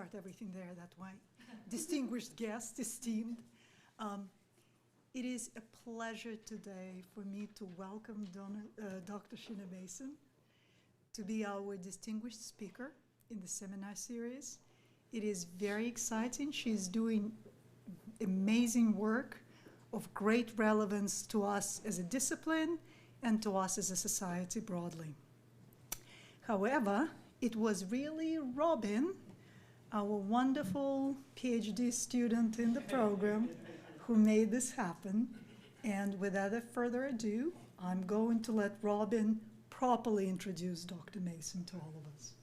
start everything there that way. Distinguished guests, esteemed. It is a pleasure today for me to welcome Dr. Sheena Mason to be our distinguished speaker in the seminar series. It is very exciting. She's doing amazing work of great relevance to us as a discipline and to us as a society broadly. However, it was really Robin, our wonderful PhD student in the program, who made this happen. And without further ado, I'm going to let Robin properly introduce Dr. Mason to all of us.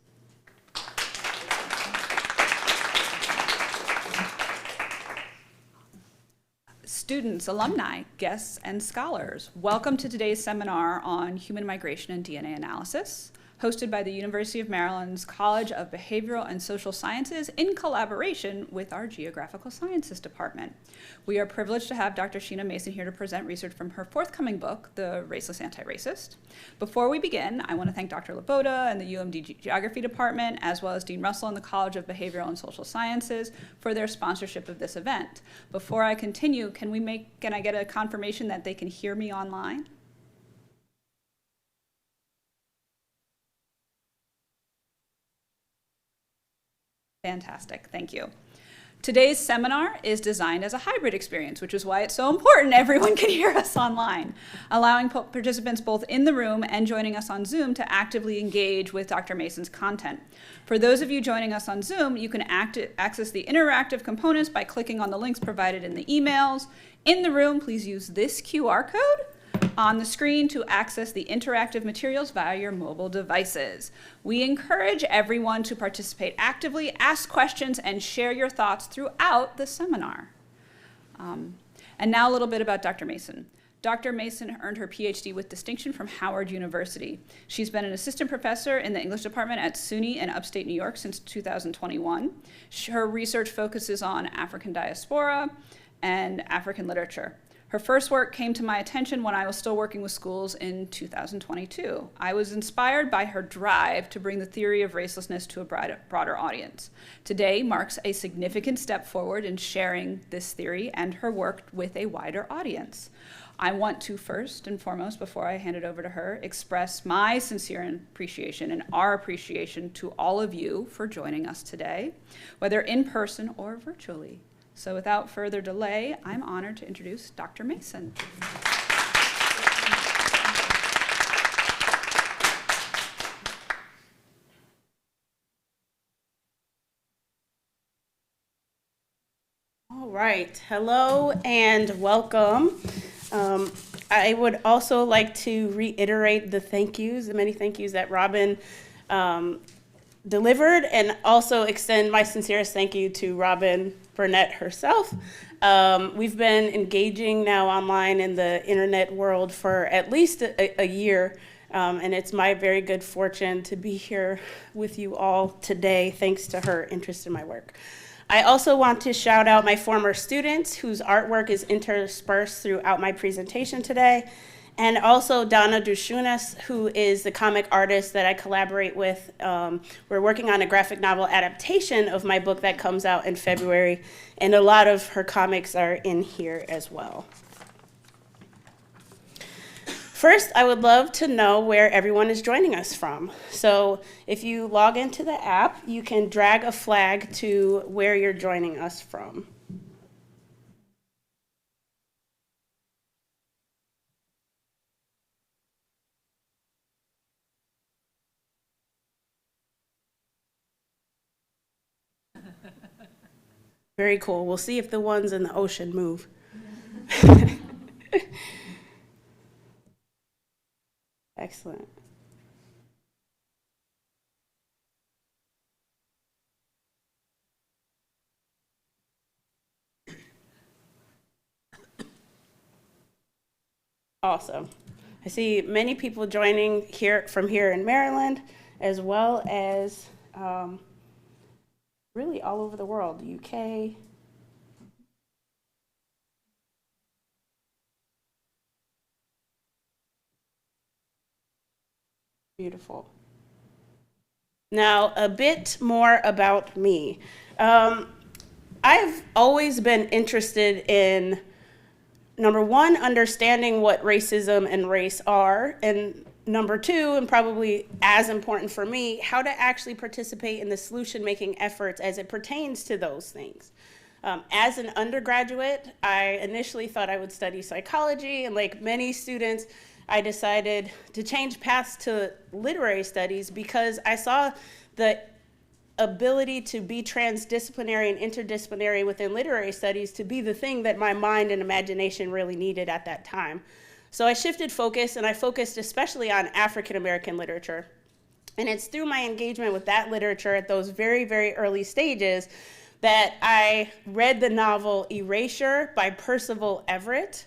Students, alumni, guests, and scholars, welcome to today's seminar on human migration and DNA analysis, hosted by the University of Maryland's College of Behavioral and Social Sciences in collaboration with our Geographical Sciences Department. We are privileged to have Dr. Sheena Mason here to present research from her forthcoming book, The Raceless Antiracist. Before we begin, I want to thank Dr. Laboda and the UMD Geography Department, as well as Dean Russell and the College of Behavioral and Social Sciences for their sponsorship of this event. Before I continue, can I get a confirmation that they can hear me online? Fantastic, thank you. Today's seminar is designed as a hybrid experience, which is why it's so important everyone can hear us online, allowing participants both in the room and joining us on Zoom to actively engage with Dr. Mason's content. For those of you joining us on Zoom, you can access the interactive components by clicking on the links provided in the emails. In the room, please use this QR code on the screen to access the interactive materials via your mobile devices. We encourage everyone to participate actively, ask questions, and share your thoughts throughout the seminar. And now a little bit about Dr. Mason. Dr. Mason earned her PhD with distinction from Howard University. She's been an assistant professor in the English department at SUNY in upstate New York since 2021. Her research focuses on African diaspora and African literature. Her first work came to my attention when I was still working with schools in 2022. I was inspired by her drive to bring the theory of racelessness to a broader audience. Today marks a significant step forward in sharing this theory and her work with a wider audience. I want to first and foremost, before I hand it over to her, express my sincere appreciation and our appreciation to all of you for joining us today, whether in person or virtually. So without further delay, I'm honored to introduce Dr. Mason. All right, hello and welcome. I would also like to reiterate the thank yous, the many thank yous that Robin delivered, and also extend my sincerest thank you to Robin Burnett herself. We've been engaging now online in the internet world for at least a year, and it's my very good fortune to be here with you all today, thanks to her interest in my work. I also want to shout out my former students whose artwork is interspersed throughout my presentation today, and also Donna Dushunas, who is the comic artist that I collaborate with. We're working on a graphic novel adaptation of my book that comes out in February, and a lot of her comics are in here as well. First, I would love to know where everyone is joining us from. So if you log into the app, you can drag a flag to where you're joining us from. Very cool. We'll see if the ones in the ocean move. Excellent. Awesome. I see many people joining from here in Maryland, as well as really all over the world, UK. Beautiful. Now, a bit more about me. I've always been interested in, number one, understanding what racism and race are, and number two, and probably as important for me, how to actually participate in the solution-making efforts as it pertains to those things. As an undergraduate, I initially thought I would study psychology, and like many students, I decided to change paths to literary studies because I saw the ability to be transdisciplinary and interdisciplinary within literary studies to be the thing that my mind and imagination really needed at that time. So I shifted focus, and I focused especially on African American literature. And it's through my engagement with that literature at those very, very early stages that I read the novel Erasure by Percival Everett.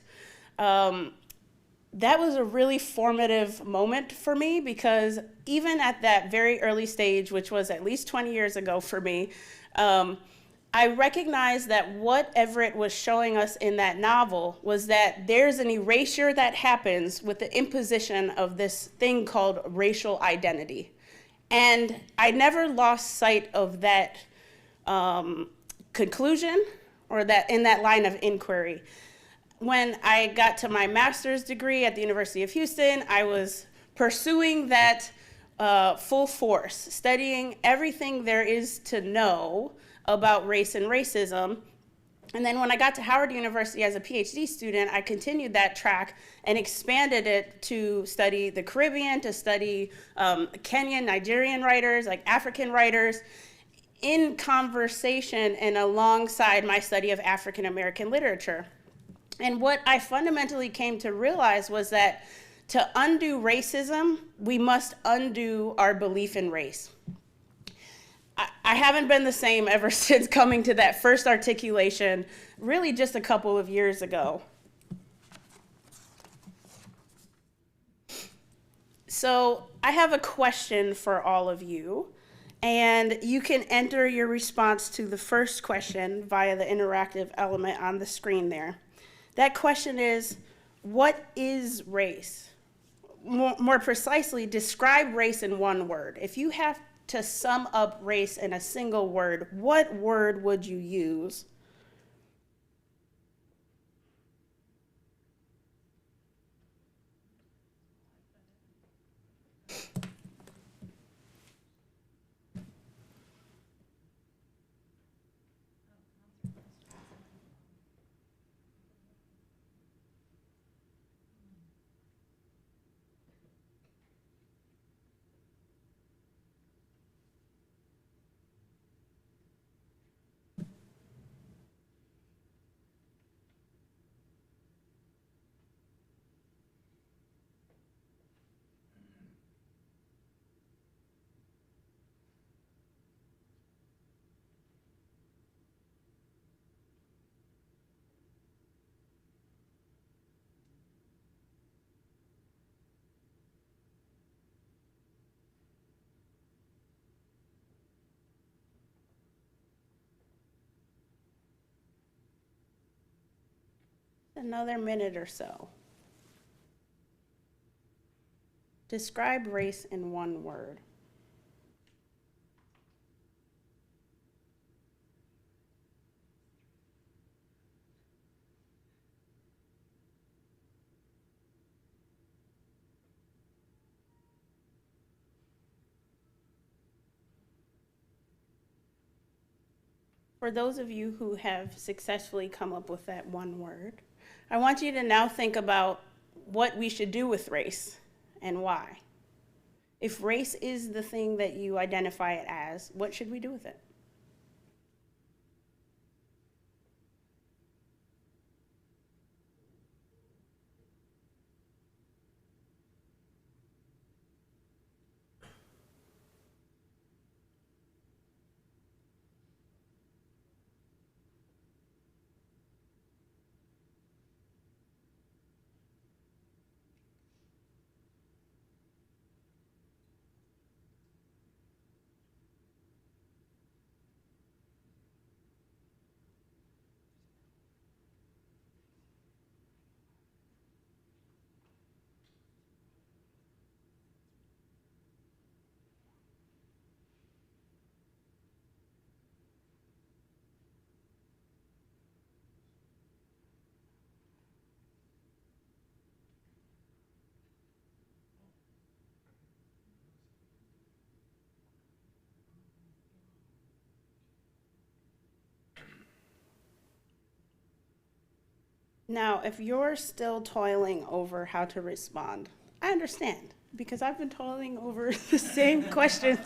That was a really formative moment for me because even at that very early stage, which was at least 20 years ago for me, I recognized that what Everett was showing us in that novel was that there's an erasure that happens with the imposition of this thing called racial identity. And I never lost sight of that conclusion or that in that line of inquiry. When I got to my master's degree at the University of Houston, I was pursuing that full force, studying everything there is to know about race and racism. And then when I got to Howard University as a PhD student, I continued that track and expanded it to study the Caribbean, to study Kenyan, Nigerian writers, like African writers, in conversation and alongside my study of African American literature. And what I fundamentally came to realize was that to undo racism, we must undo our belief in race. I haven't been the same ever since coming to that first articulation, really just a couple of years ago. So I have a question for all of you, and you can enter your response to the first question via the interactive element on the screen there. That question is, what is race? More precisely, describe race in one word. If you have to sum up race in a single word, what word would you use? Another minute or so. Describe race in one word. For those of you who have successfully come up with that one word, I want you to now think about what we should do with race and why. If race is the thing that you identify it as, what should we do with it? Now, if you're still toiling over how to respond, I understand, because I've been toiling over the same questions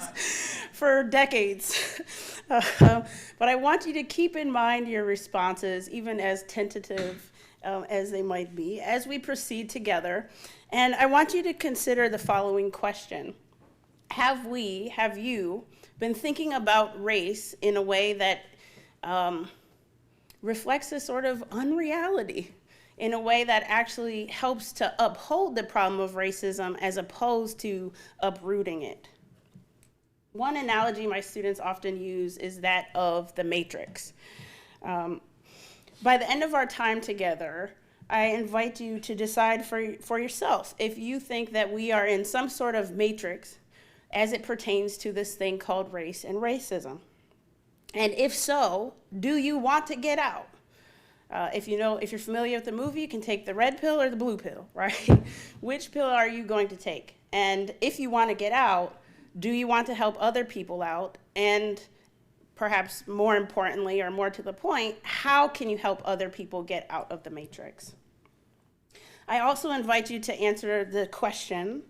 for decades. But I want you to keep in mind your responses, even as tentative as they might be, as we proceed together. And I want you to consider the following question. Have you been thinking about race in a way that reflects a sort of unreality, in a way that actually helps to uphold the problem of racism as opposed to uprooting it? One analogy my students often use is that of the Matrix. By the end of our time together, I invite you to decide for yourself if you think that we are in some sort of matrix as it pertains to this thing called race and racism. And if so, do you want to get out? If you're familiar with the movie, you can take the red pill or the blue pill, right? Which pill are you going to take? And if you want to get out, do you want to help other people out? And perhaps more importantly, or more to the point, how can you help other people get out of the matrix? I also invite you to answer the question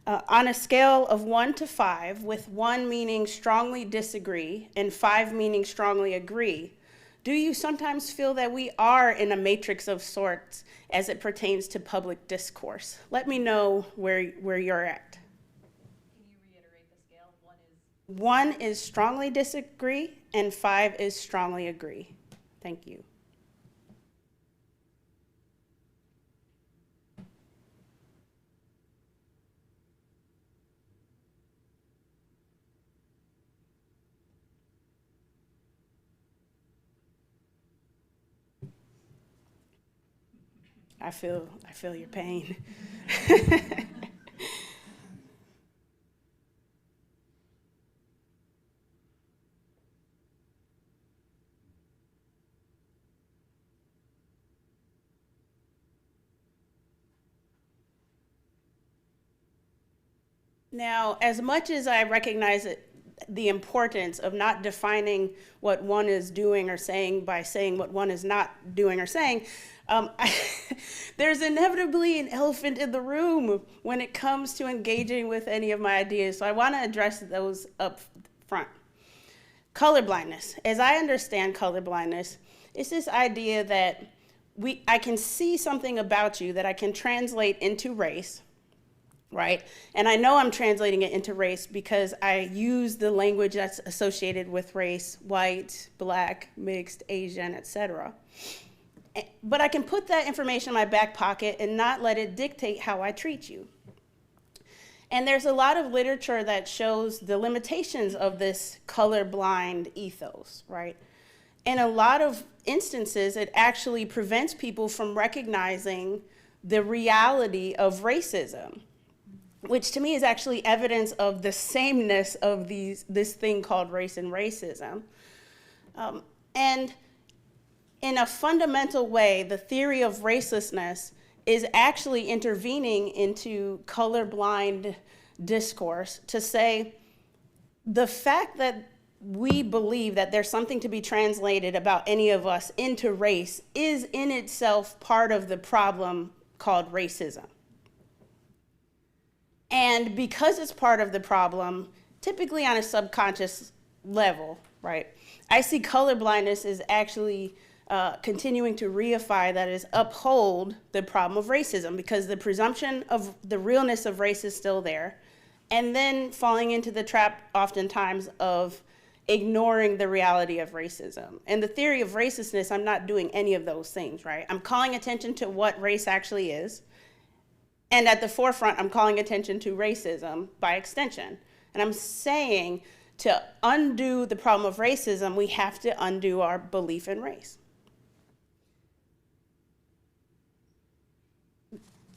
on a scale of 1 to 5, with 1 meaning strongly disagree and 5 meaning strongly agree. Do you sometimes feel that we are in a matrix of sorts as it pertains to public discourse? Let me know where you're at. Can you reiterate the scale? 1 is strongly disagree, and 5 is strongly agree. Thank you. I feel your pain. Now, as much as I recognize the importance of not defining what one is doing or saying by saying what one is not doing or saying, there's inevitably an elephant in the room when it comes to engaging with any of my ideas. So I want to address those up front. Colorblindness. As I understand colorblindness, it's this idea that I can see something about you that I can translate into race, right? And I know I'm translating it into race because I use the language that's associated with race: white, black, mixed, Asian, etc. But I can put that information in my back pocket and not let it dictate how I treat you. And there's a lot of literature that shows the limitations of this colorblind ethos, right? In a lot of instances, it actually prevents people from recognizing the reality of racism, which to me is actually evidence of the sameness of this thing called race and racism. And in a fundamental way, the theory of racelessness is actually intervening into colorblind discourse to say the fact that we believe that there's something to be translated about any of us into race is in itself part of the problem called racism. And because it's part of the problem, typically on a subconscious level, right, I see colorblindness as actually continuing to reify, that is, uphold the problem of racism, because the presumption of the realness of race is still there, and then falling into the trap oftentimes of ignoring the reality of racism. And the theory of racelessness, I'm not doing any of those things, right? I'm calling attention to what race actually is, and at the forefront, I'm calling attention to racism by extension. And I'm saying to undo the problem of racism, we have to undo our belief in race.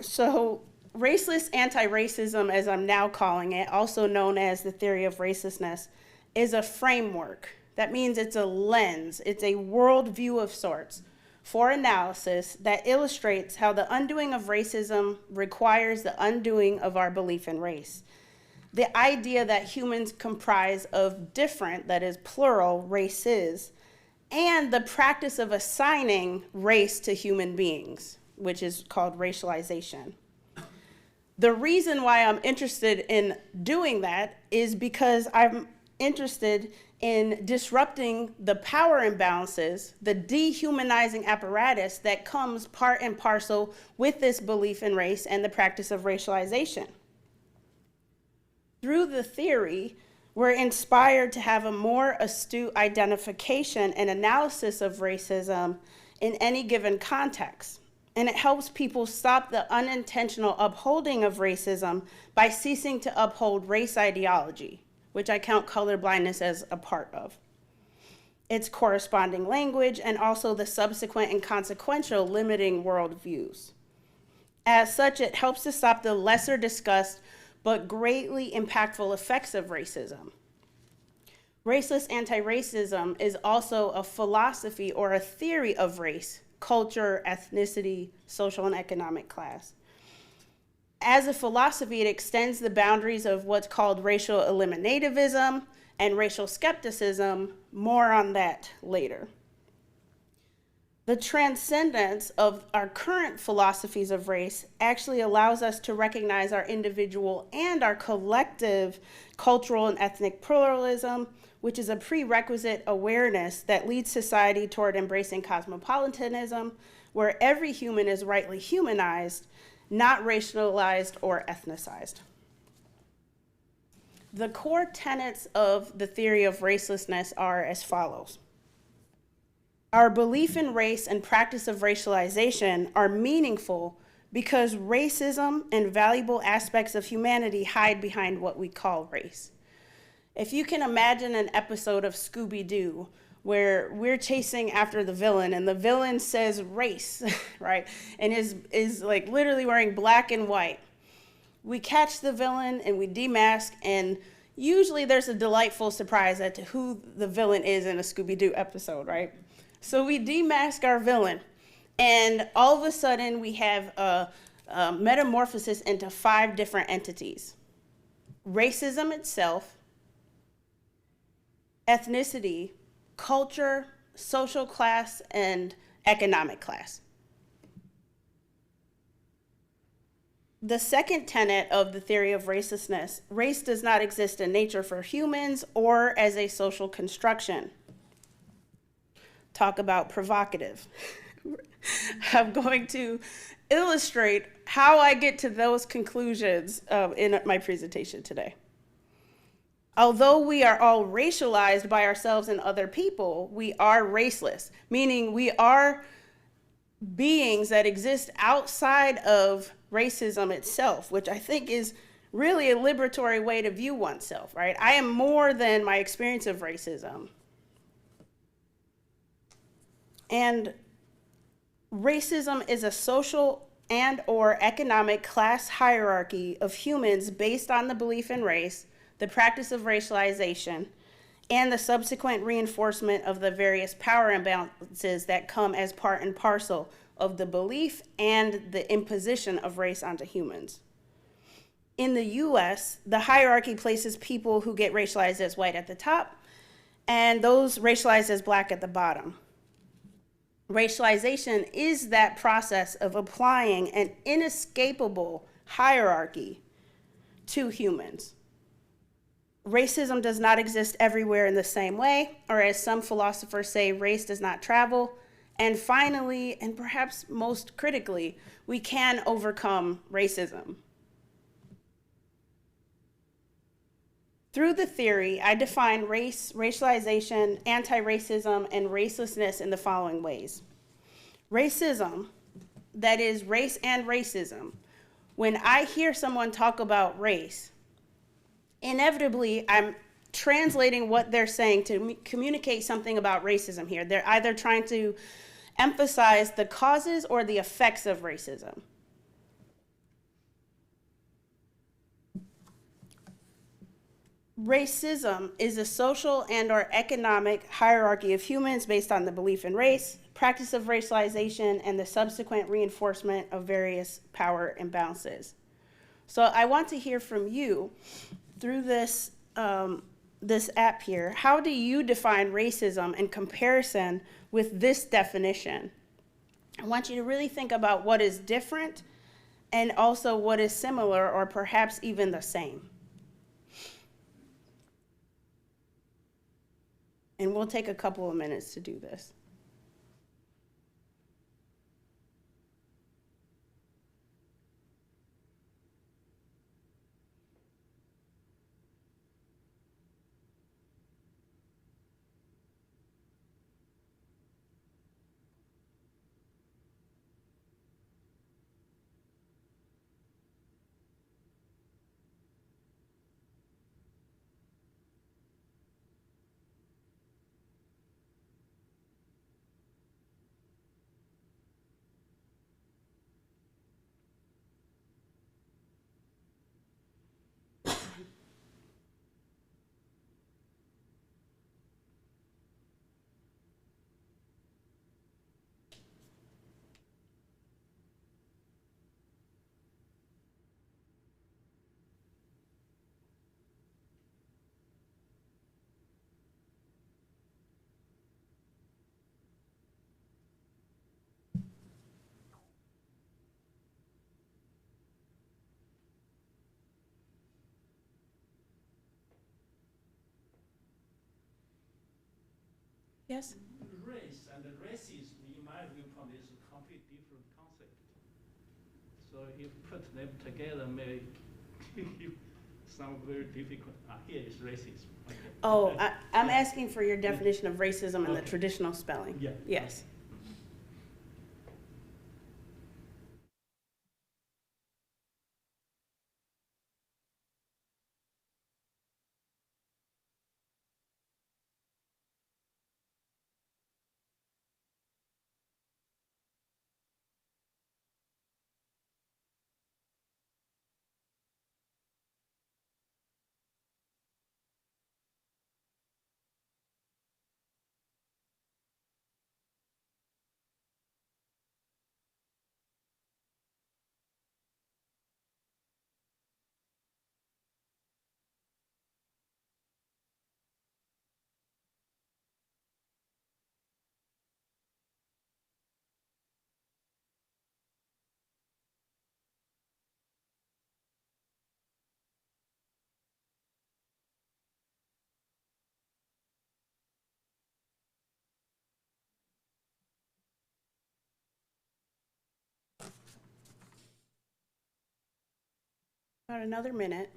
So raceless antiracism, as I'm now calling it, also known as the theory of racelessness, is a framework. That means it's a lens, it's a worldview of sorts for analysis that illustrates how the undoing of racism requires the undoing of our belief in race. The idea that humans comprise of different, that is plural, races, and the practice of assigning race to human beings, which is called racialization. The reason why I'm interested in doing that is because I'm interested in disrupting the power imbalances, the dehumanizing apparatus that comes part and parcel with this belief in race and the practice of racialization. Through the theory, we're inspired to have a more astute identification and analysis of racism in any given context. And it helps people stop the unintentional upholding of racism by ceasing to uphold race ideology, which I count colorblindness as a part of. Its corresponding language, and also the subsequent and consequential limiting worldviews. As such, it helps to stop the lesser discussed but greatly impactful effects of racism. Raceless antiracism is also a philosophy or a theory of race, culture, ethnicity, social and economic class. As a philosophy, it extends the boundaries of what's called racial eliminativism and racial skepticism. More on that later. The transcendence of our current philosophies of race actually allows us to recognize our individual and our collective cultural and ethnic pluralism, which is a prerequisite awareness that leads society toward embracing cosmopolitanism, where every human is rightly humanized, not racialized or ethnicized. The core tenets of the theory of racelessness are as follows. Our belief in race and practice of racialization are meaningful because racism and valuable aspects of humanity hide behind what we call race. If you can imagine an episode of Scooby-Doo where we're chasing after the villain and the villain says race, right? And is like literally wearing black and white. We catch the villain and we demask, and usually there's a delightful surprise as to who the villain is in a Scooby-Doo episode, right? So we demask our villain, and all of a sudden we have a metamorphosis into 5 different entities. Racism itself, ethnicity, culture, social class, and economic class. The second tenet of the theory of racelessness, race does not exist in nature for humans or as a social construction. Talk about provocative. I'm going to illustrate how I get to those conclusions in my presentation today. Although we are all racialized by ourselves and other people, we are raceless, meaning we are beings that exist outside of racism itself, which I think is really a liberatory way to view oneself, right? I am more than my experience of racism. And racism is a social and or economic class hierarchy of humans based on the belief in race, the practice of racialization, and the subsequent reinforcement of the various power imbalances that come as part and parcel of the belief and the imposition of race onto humans. In the US, the hierarchy places people who get racialized as white at the top and those racialized as black at the bottom. Racialization is that process of applying an inescapable hierarchy to humans. Racism does not exist everywhere in the same way, or as some philosophers say, race does not travel. And finally, and perhaps most critically, we can overcome racism. Through the theory, I define race, racialization, anti-racism, and racelessness in the following ways. Racism, that is race and racism. When I hear someone talk about race, inevitably I'm translating what they're saying to communicate something about racism here. They're either trying to emphasize the causes or the effects of racism. Racism is a social and or economic hierarchy of humans based on the belief in race, practice of racialization, and the subsequent reinforcement of various power imbalances. So I want to hear from you through this this app here, how do you define racism in comparison with this definition? I want you to really think about what is different and also what is similar or perhaps even the same. And we'll take a couple of minutes to do this. Yes? Race and racism, in my viewpoint, is a completely different concept. So if you put them together, may sound very difficult. Here is racism. Okay. Oh, I'm asking for your definition of racism in the traditional spelling. Yeah. Yes. About another minute.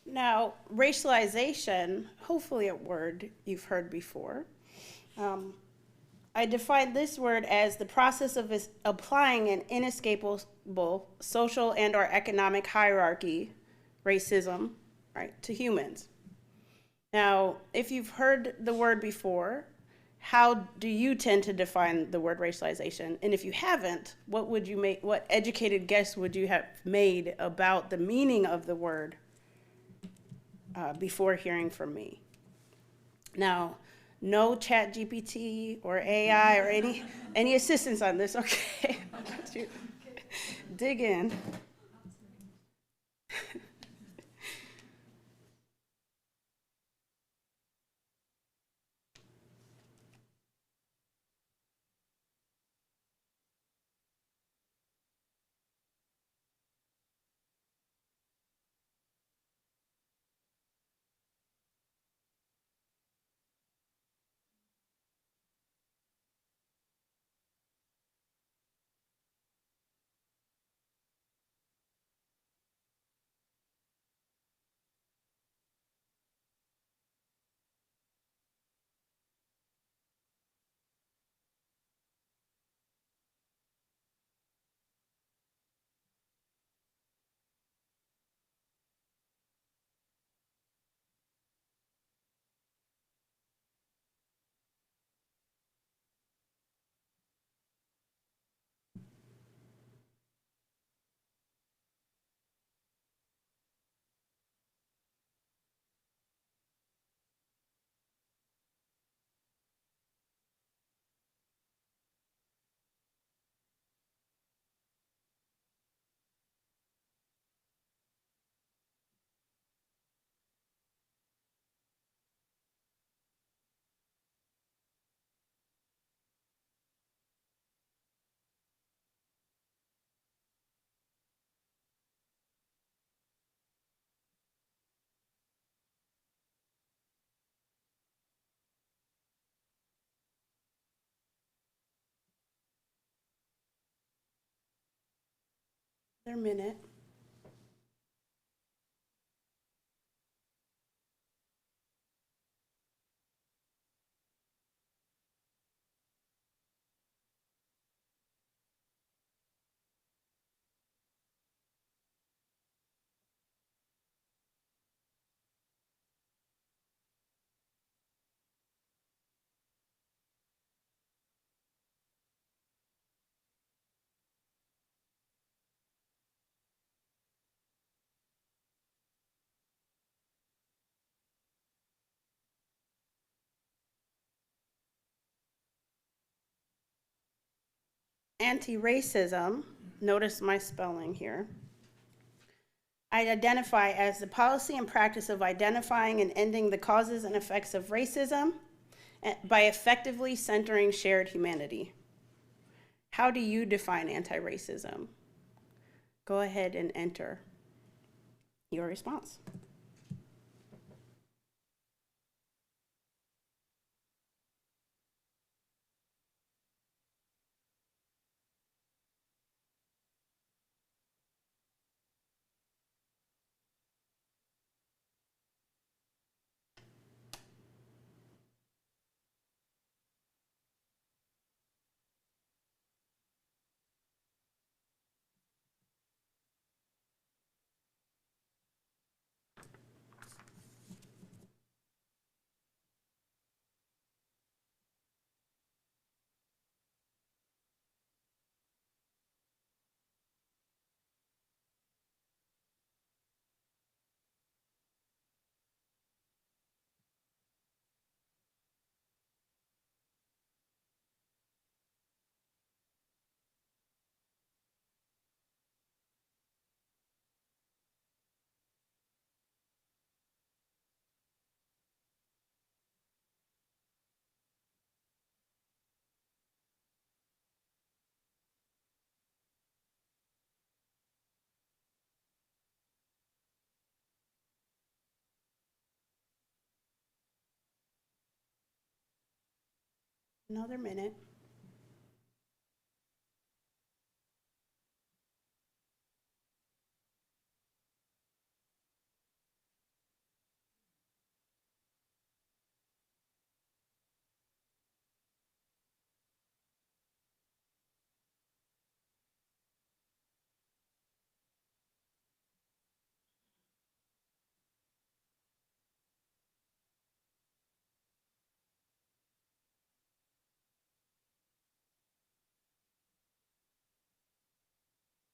Now, racialization, hopefully a word you've heard before. I define this word as the process of applying an inescapable social and or economic hierarchy, racism, right, to humans. Now, if you've heard the word before, how do you tend to define the word racialization? And if you haven't, what educated guess would you have made about the meaning of the word before hearing from me? Now, no chat GPT or AI or any assistance on this, okay? Dig in. Another minute. Antiracism, notice my spelling here. I identify as the policy and practice of identifying and ending the causes and effects of racism by effectively centering shared humanity. How do you define anti-racism? Go ahead and enter your response. Another minute.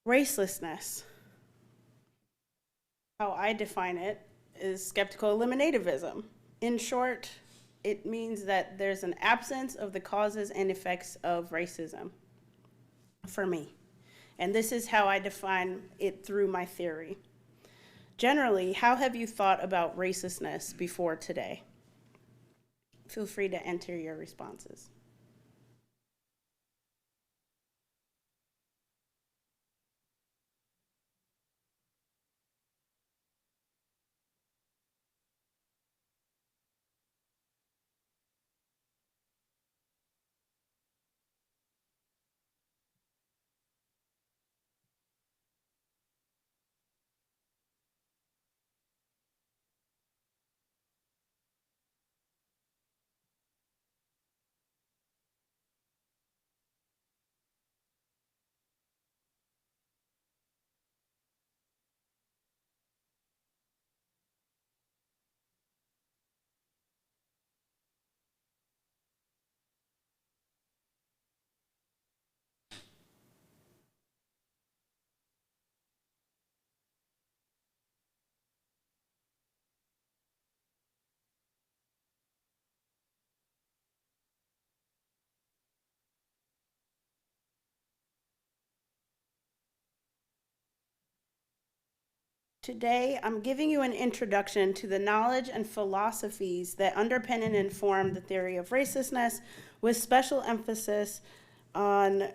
Racelessness, how I define it, is skeptical eliminativism. In short, it means that there's an absence of the causes and effects of racism for me. And this is how I define it through my theory. Generally, how have you thought about racelessness before today? Feel free to enter your responses. Today, I'm giving you an introduction to the knowledge and philosophies that underpin and inform the theory of racelessness, with special emphasis on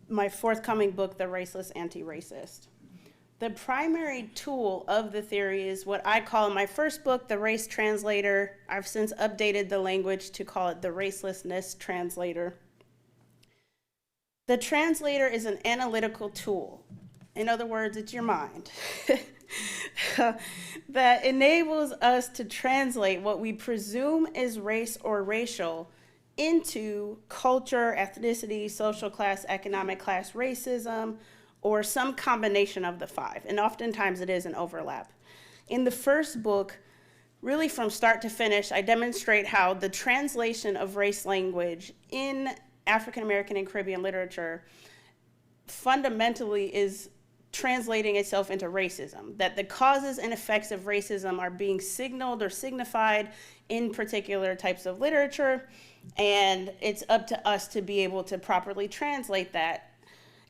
my forthcoming book, The Raceless Antiracist. The primary tool of the theory is what I call in my first book, The Race Translator. I've since updated the language to call it the Racelessness Translator. The translator is an analytical tool. In other words, it's your mind that enables us to translate what we presume is race or racial into culture, ethnicity, social class, economic class, racism, or some combination of the five. And oftentimes it is an overlap. In the first book, really from start to finish, I demonstrate how the translation of race language in African American and Caribbean literature fundamentally is translating itself into racism, that the causes and effects of racism are being signaled or signified in particular types of literature, and it's up to us to be able to properly translate that,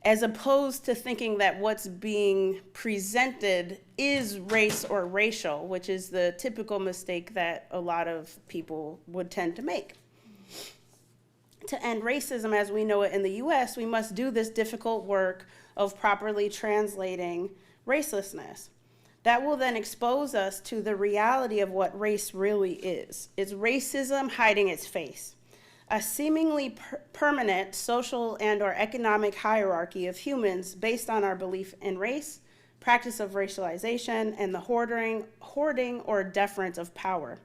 as opposed to thinking that what's being presented is race or racial, which is the typical mistake that a lot of people would tend to make. To end racism as we know it in the US, we must do this difficult work of properly translating racelessness. That will then expose us to the reality of what race really is. It's racism hiding its face, a seemingly permanent social and or economic hierarchy of humans based on our belief in race, practice of racialization, and the hoarding or deference of power.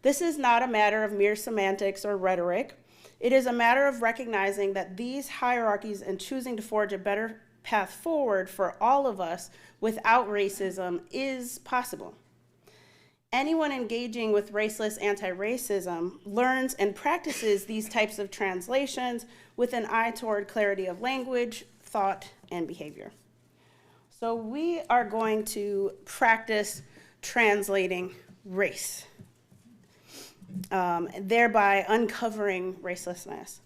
This is not a matter of mere semantics or rhetoric. It is a matter of recognizing that these hierarchies and choosing to forge a better path forward for all of us without racism is possible. Anyone engaging with raceless anti-racism learns and practices these types of translations with an eye toward clarity of language, thought, and behavior. So we are going to practice translating race, thereby uncovering racelessness.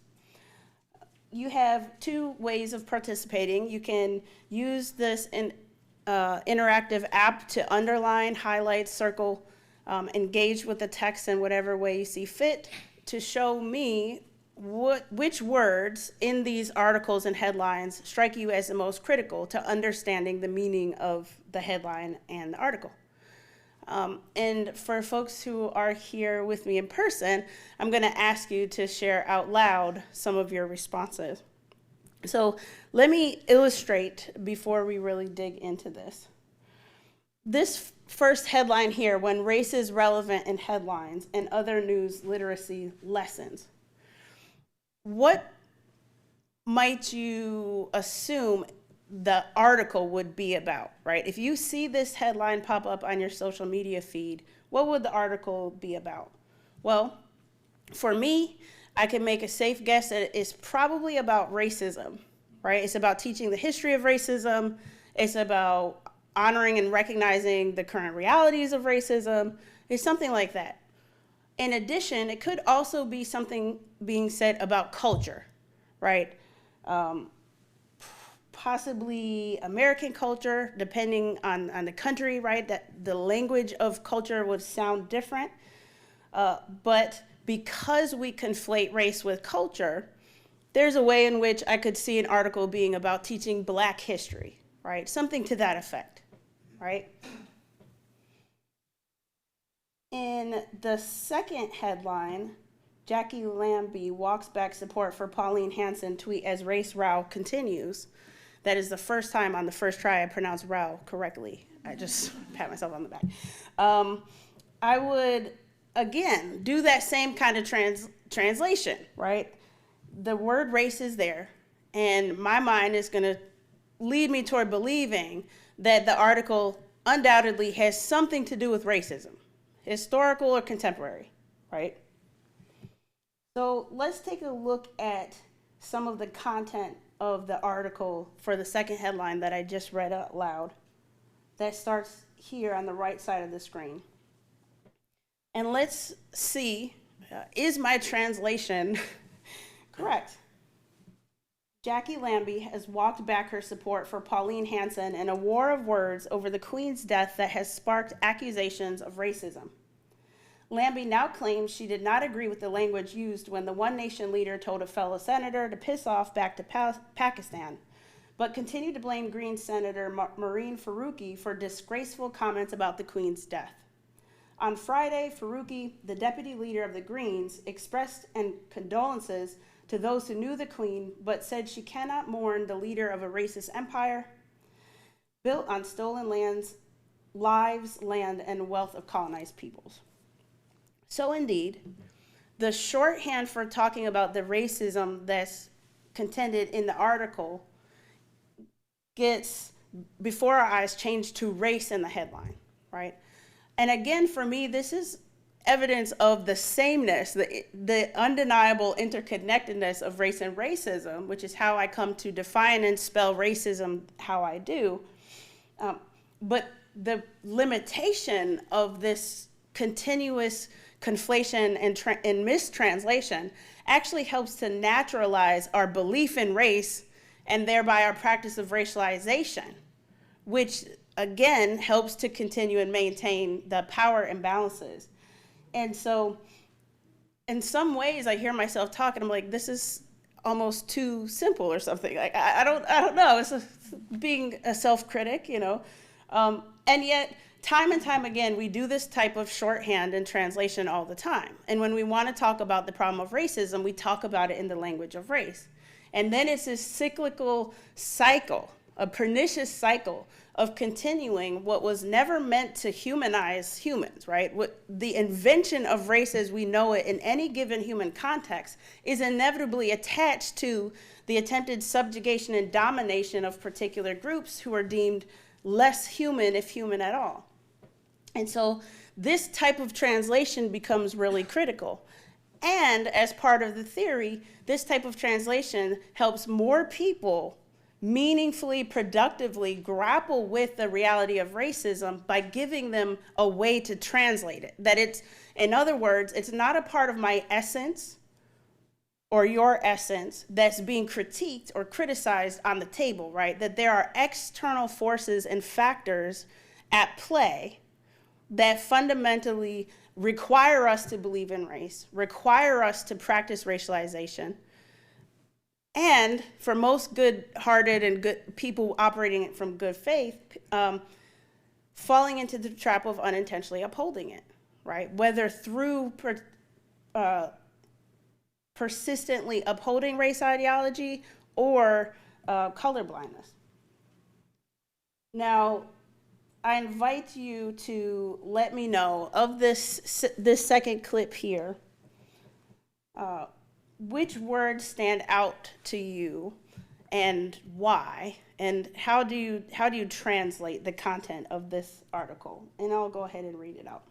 You have two ways of participating. You can use this interactive app to underline, highlight, circle, engage with the text in whatever way you see fit, to show me which words in these articles and headlines strike you as the most critical to understanding the meaning of the headline and the article. And for folks who are here with me in person, I'm going to ask you to share out loud some of your responses. So let me illustrate before we really dig into this. This first headline here, when race is relevant in headlines and other news literacy lessons. What might you assume the article would be about, right? If you see this headline pop up on your social media feed, what would the article be about? Well, for me, I can make a safe guess that it's probably about racism, right? It's about teaching the history of racism. It's about honoring and recognizing the current realities of racism. It's something like that. In addition, it could also be something being said about culture, right? possibly American culture, depending on the country, right? That the language of culture would sound different. But because we conflate race with culture, there's a way in which I could see an article being about teaching Black history, right? Something to that effect, right? In the second headline, Jackie Lambie walks back support for Pauline Hanson tweet as race row continues. That is the first time on the first try I pronounced row correctly. I just pat myself on the back. I would, again, do that same kind of translation, right? The word race is there, and my mind is going to lead me toward believing that the article undoubtedly has something to do with racism, historical or contemporary, right? So let's take a look at some of the content of the article for the second headline that I just read out loud. That starts here on the right side of the screen. And let's see, is my translation correct? Jackie Lambie has walked back her support for Pauline Hanson in a war of words over the Queen's death that has sparked accusations of racism. Lambie now claims she did not agree with the language used when the One Nation leader told a fellow senator to piss off back to Pakistan, but continued to blame Green Senator Maureen Faruqi for disgraceful comments about the Queen's death. On Friday, Faruqi, the deputy leader of the Greens, expressed condolences to those who knew the Queen, but said she cannot mourn the leader of a racist empire built on stolen lands, lives, land, and wealth of colonized peoples. So indeed, the shorthand for talking about the racism that's contended in the article gets, before our eyes, changed to race in the headline, right? And again, for me, this is evidence of the sameness, the undeniable interconnectedness of race and racism, which is how I come to define and spell racism how I do. But the limitation of this continuous conflation and mistranslation actually helps to naturalize our belief in race and thereby our practice of racialization, which again helps to continue and maintain the power imbalances. And so in some ways I hear myself talking, I'm like, this is almost too simple or something. Like I don't know. It's being a self-critic, you know. And yet time and time again, we do this type of shorthand and translation all the time. And when we want to talk about the problem of racism, we talk about it in the language of race. And then it's this cyclical cycle, a pernicious cycle of continuing what was never meant to humanize humans, right? What the invention of race as we know it in any given human context is inevitably attached to the attempted subjugation and domination of particular groups who are deemed less human, if human at all. And so this type of translation becomes really critical. And as part of the theory, this type of translation helps more people meaningfully, productively grapple with the reality of racism by giving them a way to translate it. That it's, in other words, it's not a part of my essence or your essence that's being critiqued or criticized on the table, right? That there are external forces and factors at play that fundamentally require us to believe in race, require us to practice racialization, and for most good-hearted and good people operating from good faith, falling into the trap of unintentionally upholding it, right? Whether through persistently upholding race ideology or colorblindness. Now, I invite you to let me know of this second clip here, which words stand out to you and why, and how do you translate the content of this article? And I'll go ahead and read it out.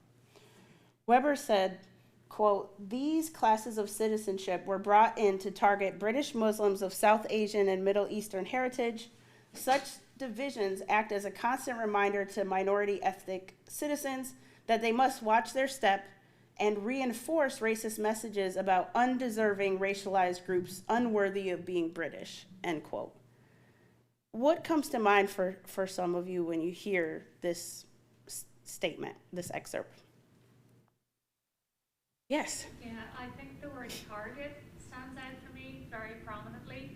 Weber said, quote, "These classes of citizenship were brought in to target British Muslims of South Asian and Middle Eastern heritage. Such divisions act as a constant reminder to minority ethnic citizens that they must watch their step and reinforce racist messages about undeserving racialized groups unworthy of being British," end quote. what comes to mind for some of you when you hear this statement, this excerpt? Yes. Yeah, I think the word target stands out for me very prominently.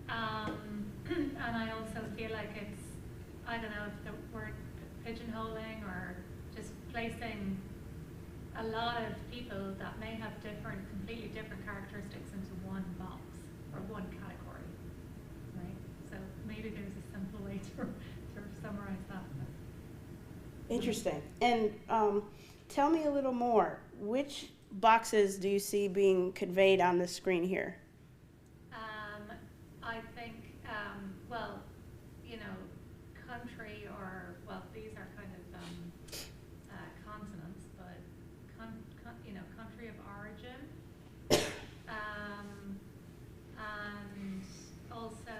And I also feel like it's, I don't know if the word pigeonholing or just placing a lot of people that may have completely different characteristics into one box or one category, right? So maybe there's a simple way to summarize that. Interesting. And tell me a little more. Which boxes do you see being conveyed on the screen here? I think, well, you know, country or, well, these are kind of consonants, but, you know, country of origin, and also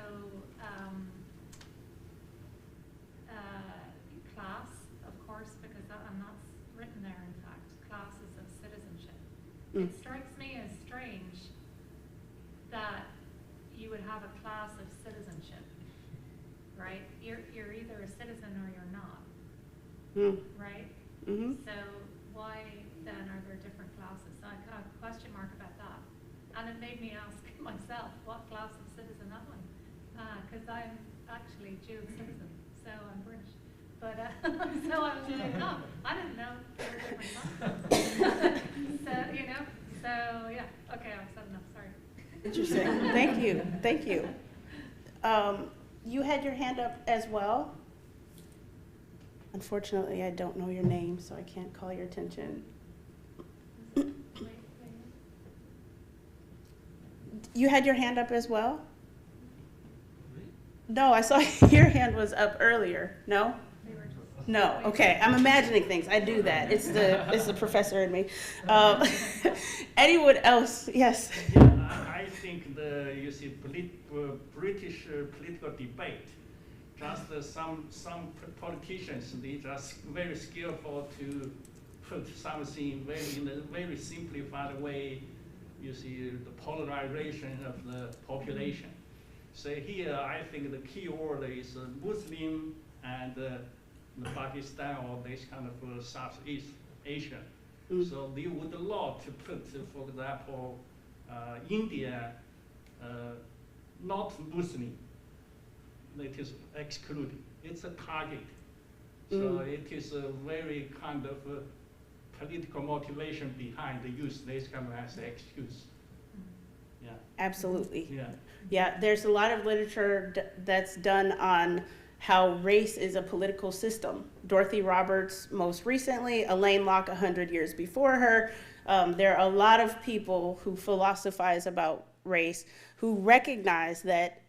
class, of course, because and that's written there, in fact, classes of citizenship. It strikes me as strange that you would have a class of citizenship, right? You're either a citizen or you're not, right? Mm-hmm. So why then are there different classes? So I got a question mark about that. And it made me ask myself, what class of citizen am I? Because I'm actually Jewish citizen, so I'm British. But so I was like, oh, I didn't know there were different classes. So, you know, so yeah, okay, I've said enough, sorry. Interesting. Thank you. Thank you. You had your hand up as well. Unfortunately, I don't know your name, so I can't call your attention. You had your hand up as well? No, I saw your hand was up earlier. No? No. Okay. I'm imagining things. I do that. It's the professor in me. Anyone else? Yes. Yeah, I think you see British political debate. Just some politicians, they just very skillful to put something in a very simplified way. You see the polarization of the population. So here, I think the key word is Muslim and the Pakistan or this kind of Southeast Asia. So they would love to put, for example, India, not Muslim. It is excluded. It's a target. So it is a very kind of political motivation behind the use this kind of as an excuse. Yeah. Absolutely. Yeah. Yeah, there's a lot of literature that's done on how race is a political system. Dorothy Roberts most recently, Elaine Locke 100 years before her. There are a lot of people who philosophize about race who recognize that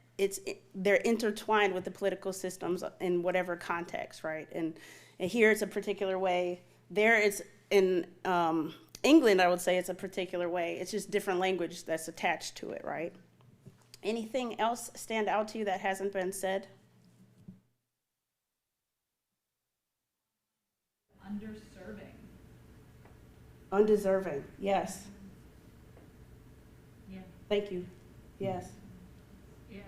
they're intertwined with the political systems in whatever context, right? And here it's a particular way. There it's in England, I would say it's a particular way. It's just different language that's attached to it, right? Anything else stand out to you that hasn't been said? Underserving. Undeserving, yes. Yeah. Thank you. Yes. Yeah.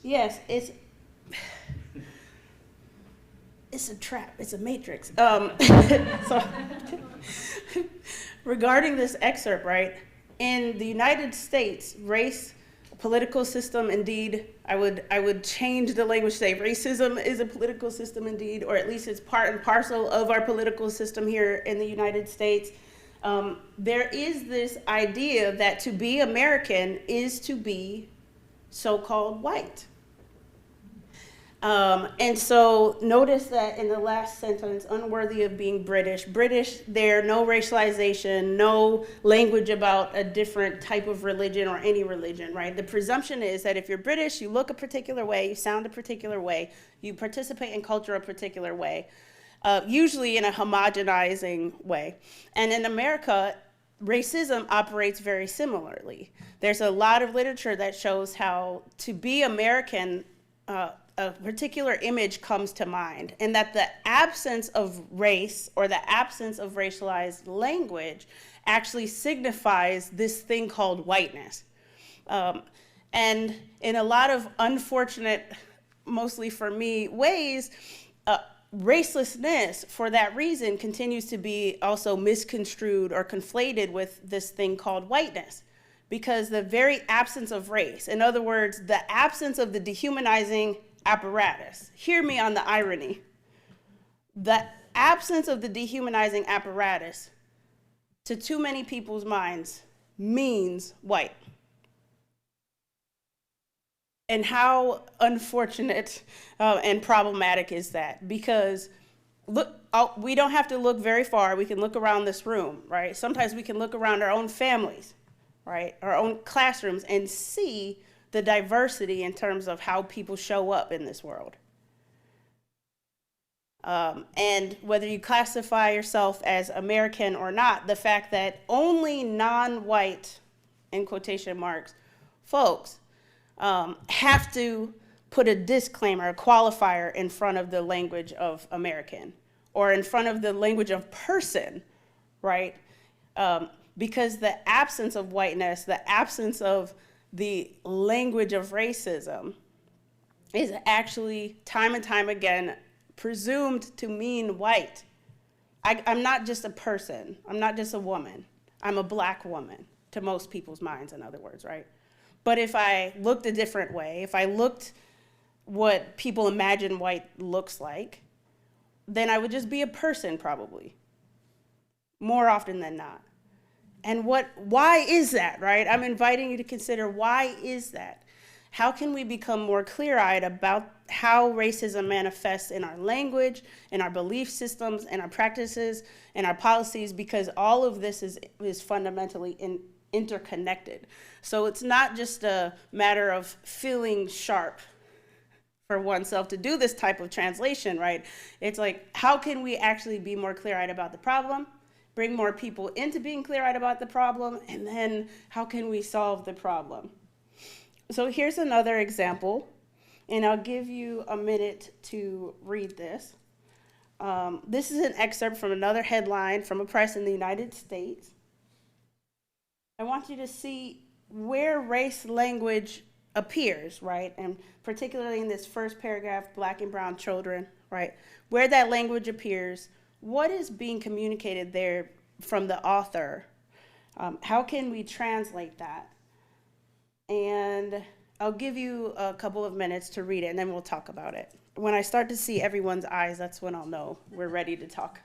Yes, it's a trap. It's a matrix. So, regarding this excerpt, right? In the United States, race, political system, indeed, I would change the language to say racism is a political system, indeed, or at least it's part and parcel of our political system here in the United States. There is this idea that to be American is to be so-called white. And so notice that in the last sentence, unworthy of being British, there, no racialization, no language about a different type of religion or any religion, right? The presumption is that if you're British, you look a particular way, you sound a particular way, you participate in culture a particular way, usually in a homogenizing way. And in America, racism operates very similarly. There's a lot of literature that shows how to be American, a particular image comes to mind, and that the absence of race or the absence of racialized language actually signifies this thing called whiteness. And in a lot of unfortunate, mostly for me, ways, racelessness, for that reason, continues to be also misconstrued or conflated with this thing called whiteness. Because the very absence of race, in other words, the absence of the dehumanizing apparatus, hear me on the irony, the absence of the dehumanizing apparatus to too many people's minds means white. And how unfortunate and problematic is that? Because look, we don't have to look very far. We can look around this room, right? Sometimes we can look around our own families, right? Our own classrooms and see the diversity in terms of how people show up in this world. And whether you classify yourself as American or not, the fact that only non-white, in quotation marks, folks have to put a disclaimer, a qualifier in front of the language of American or in front of the language of person, right? Because the absence of whiteness, the absence of the language of racism is actually time and time again presumed to mean white. I'm not just a person. I'm not just a woman. I'm a black woman to most people's minds, in other words, right? But if I looked a different way, if I looked what people imagine white looks like, then I would just be a person probably, more often than not. And why is that, right? I'm inviting you to consider, why is that? How can we become more clear-eyed about how racism manifests in our language, in our belief systems, in our practices, in our policies, because all of this is fundamentally interconnected. So it's not just a matter of feeling sharp for oneself to do this type of translation, right? It's like, how can we actually be more clear-eyed about the problem, bring more people into being clear-eyed about the problem, and then how can we solve the problem? So here's another example, and I'll give you a minute to read this. This is an excerpt from another headline from a press in the United States. I want you to see where race language appears, right? And particularly in this first paragraph, black and brown children, right? Where that language appears, what is being communicated there from the author? How can we translate that? And I'll give you a couple of minutes to read it, and then we'll talk about it. When I start to see everyone's eyes, that's when I'll know we're ready to talk.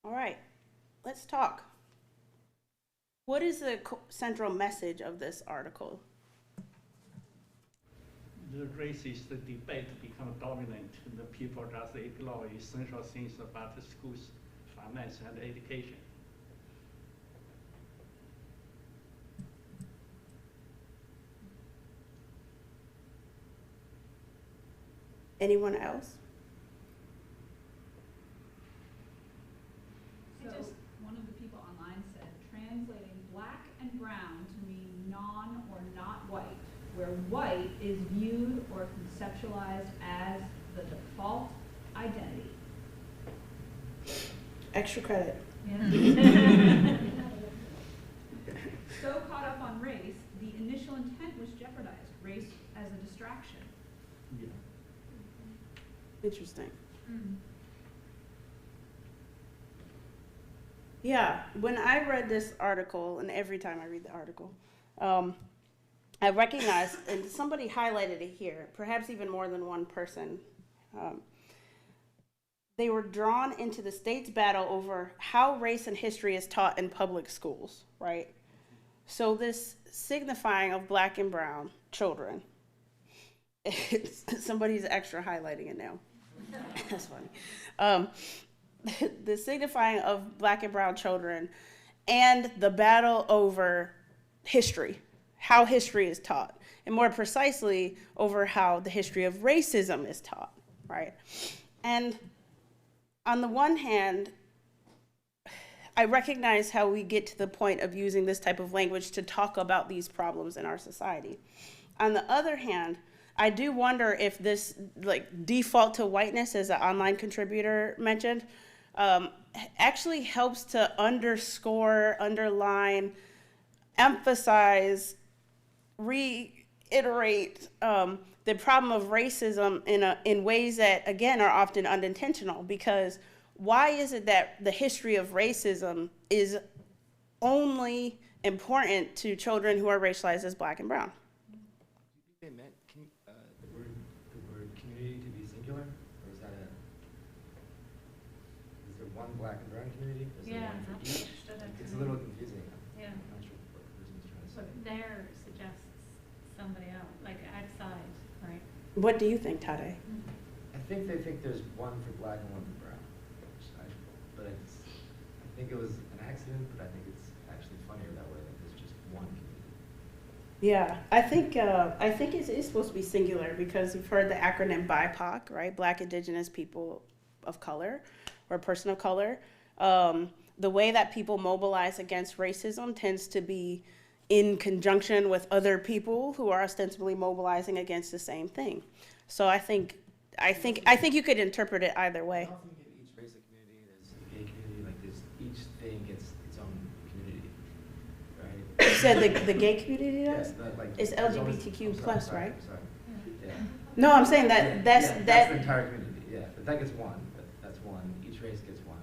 All right, let's talk. What is the central message of this article? the racist debate become dominant, and the people just ignore essential things about the schools, finance, and education. Anyone else? So one of the people online said, translating black and brown to mean non or not white, where white is viewed or conceptualized as the default identity. Extra credit. Yeah. So caught up on race, the initial intent was jeopardized, race as a distraction. Yeah. Interesting. Mm. Yeah, when I read this article, and every time I read the article, I recognized, and somebody highlighted it here, perhaps even more than one person, they were drawn into the state's battle over how race and history is taught in public schools, right? So this signifying of black and brown children, somebody's extra highlighting it now. That's funny. The signifying of black and brown children and the battle over history, how history is taught, and more precisely over how the history of racism is taught, right? And on the one hand, I recognize how we get to the point of using this type of language to talk about these problems in our society. On the other hand, I do wonder if this like default to whiteness, as an online contributor mentioned, actually helps to underscore, underline, emphasize, reiterate the problem of racism in ways that, again, are often unintentional. Because why is it that the history of racism is only important to children who are racialized as black and brown? They meant the word community to be singular, or is there one black and brown community? Or is there Yeah, one for that's each? understood. It's a little confusing. Yeah. I'm not sure what the person's trying to say. But there suggests somebody else, like outside, right? What do you think, Tade? I think they think there's one for black and one for brown. I think it was an accident, but I think it's actually funnier that way, that there's just one community. Yeah, I think it is supposed to be singular because you've heard the acronym BIPOC, right? Black, Indigenous, People of Color, or Person of Color. The way that people mobilize against racism tends to be in conjunction with other people who are ostensibly mobilizing against the same thing. So I think you could interpret it either way. I often give each race a community, there's a gay community, like each thing gets its own community, right? You said the gay community does? Yeah, like, It's there's always- LGBTQ+, sorry, right? Sorry. Yeah. No, I'm saying that's the entire community, yeah, but that gets one, that's one, each race gets one,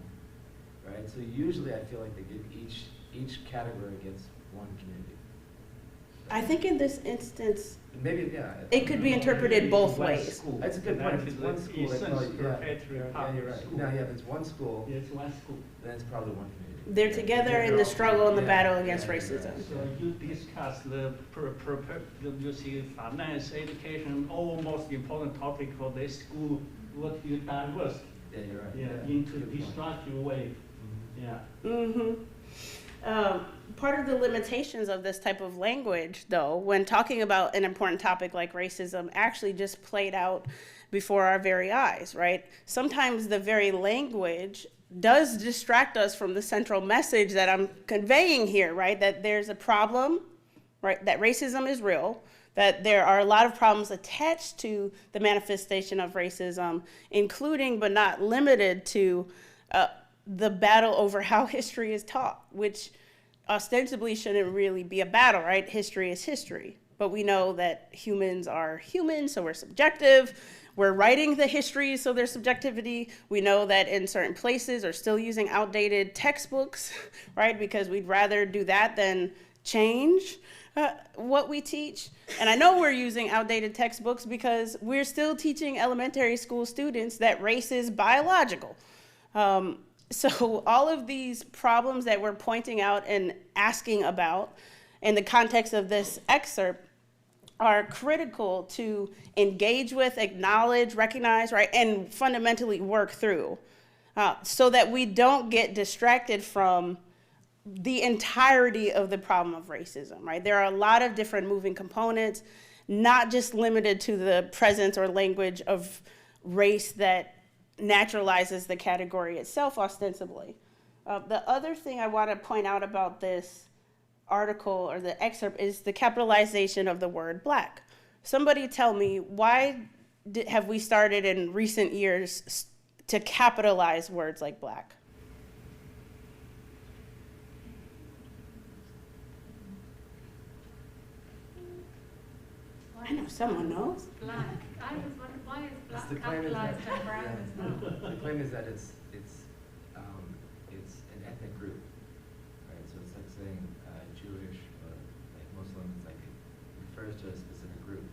right? So usually I feel like they give each category gets one community. I think in this instance, Maybe, yeah. it could be interpreted both One ways. school. That's a good point. If it's one That's school, they essence probably, yeah, proprietary yeah, public you're right. school. No, yeah, if it's one school, Yes, one school. then it's probably one community. They're together in the struggle and the battle against racism. So you discuss you see finance, education, almost important topic for this school, what you diverse, Yeah, you're right. into Good point. destructive way, yeah. Part of the limitations of this type of language, though, when talking about an important topic like racism, actually just played out before our very eyes, right? Sometimes the very language does distract us from the central message that I'm conveying here, right? That there's a problem, right? That racism is real, that there are a lot of problems attached to the manifestation of racism, including but not limited to the battle over how history is taught, which ostensibly shouldn't really be a battle, right? History is history. But we know that humans are humans, so we're subjective. We're writing the history, so there's subjectivity. We know that in certain places are still using outdated textbooks, right? Because we'd rather do that than change what we teach. And I know we're using outdated textbooks because we're still teaching elementary school students that race is biological. So all of these problems that we're pointing out and asking about in the context of this excerpt are critical to engage with, acknowledge, recognize, right, and fundamentally work through, so that we don't get distracted from the entirety of the problem of racism, right? There are a lot of different moving components, not just limited to the presence or language of race that naturalizes the category itself ostensibly. The other thing I want to point out about this article or the excerpt is the capitalization of the word black. Somebody tell me, why have we started in recent years to capitalize words like black? I know someone knows. Black. I was wondering, why is black The claim is capitalized that, and brown is not? the claim is that it's an ethnic group, right? So it's like saying Jewish or like Muslim. It's like it refers to a specific group.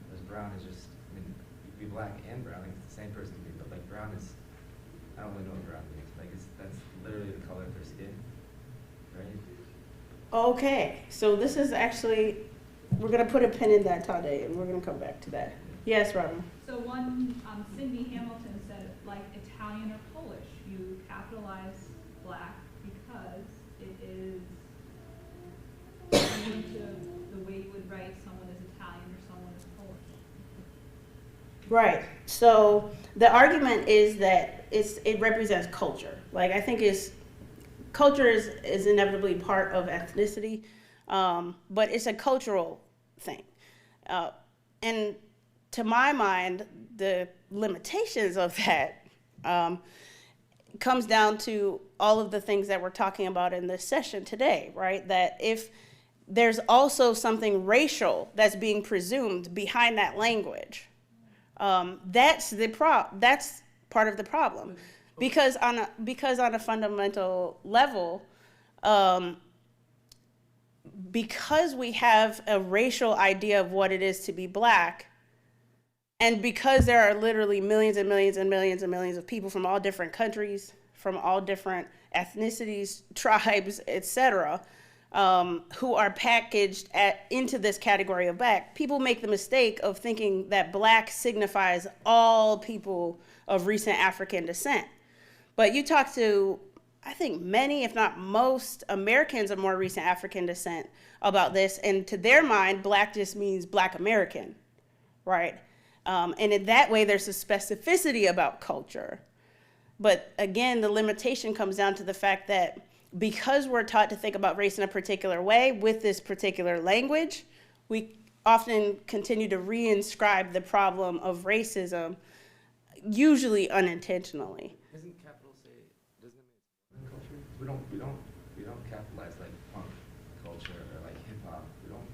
Whereas brown is just, I mean, you can be black and brown. Like it's the same person, but like brown is, I don't really know what brown means. Like that's literally the color of their skin, right? Okay, so this is actually, we're gonna put a pin in that, Tade, and we're gonna come back to that. Yes, Robin. So one, Cindy Hamilton said, like Italian or Polish, you capitalize black because it is due to the way you would write someone is Italian or someone is Polish. Right. So the argument is that it represents culture. Like I think culture is inevitably part of ethnicity, but it's a cultural thing. And to my mind, the limitations of that comes down to all of the things that we're talking about in this session today, right? That if there's also something racial that's being presumed behind that language, that's part of the problem. Because on a fundamental level, because we have a racial idea of what it is to be black, and because there are literally millions and millions and millions and millions of people from all different countries, from all different ethnicities, tribes, etc., who are packaged into this category of black, people make the mistake of thinking that black signifies all people of recent African descent. But you talk to, I think, many, if not most, Americans of more recent African descent about this, and to their mind, black just means black American, right? And in that way, there's a specificity about culture. But again, the limitation comes down to the fact that because we're taught to think about race in a particular way with this particular language, we often continue to reinscribe the problem of racism, usually unintentionally. Isn't capital say, doesn't it mean culture? We don't capitalize like punk culture or like hip hop. We don't,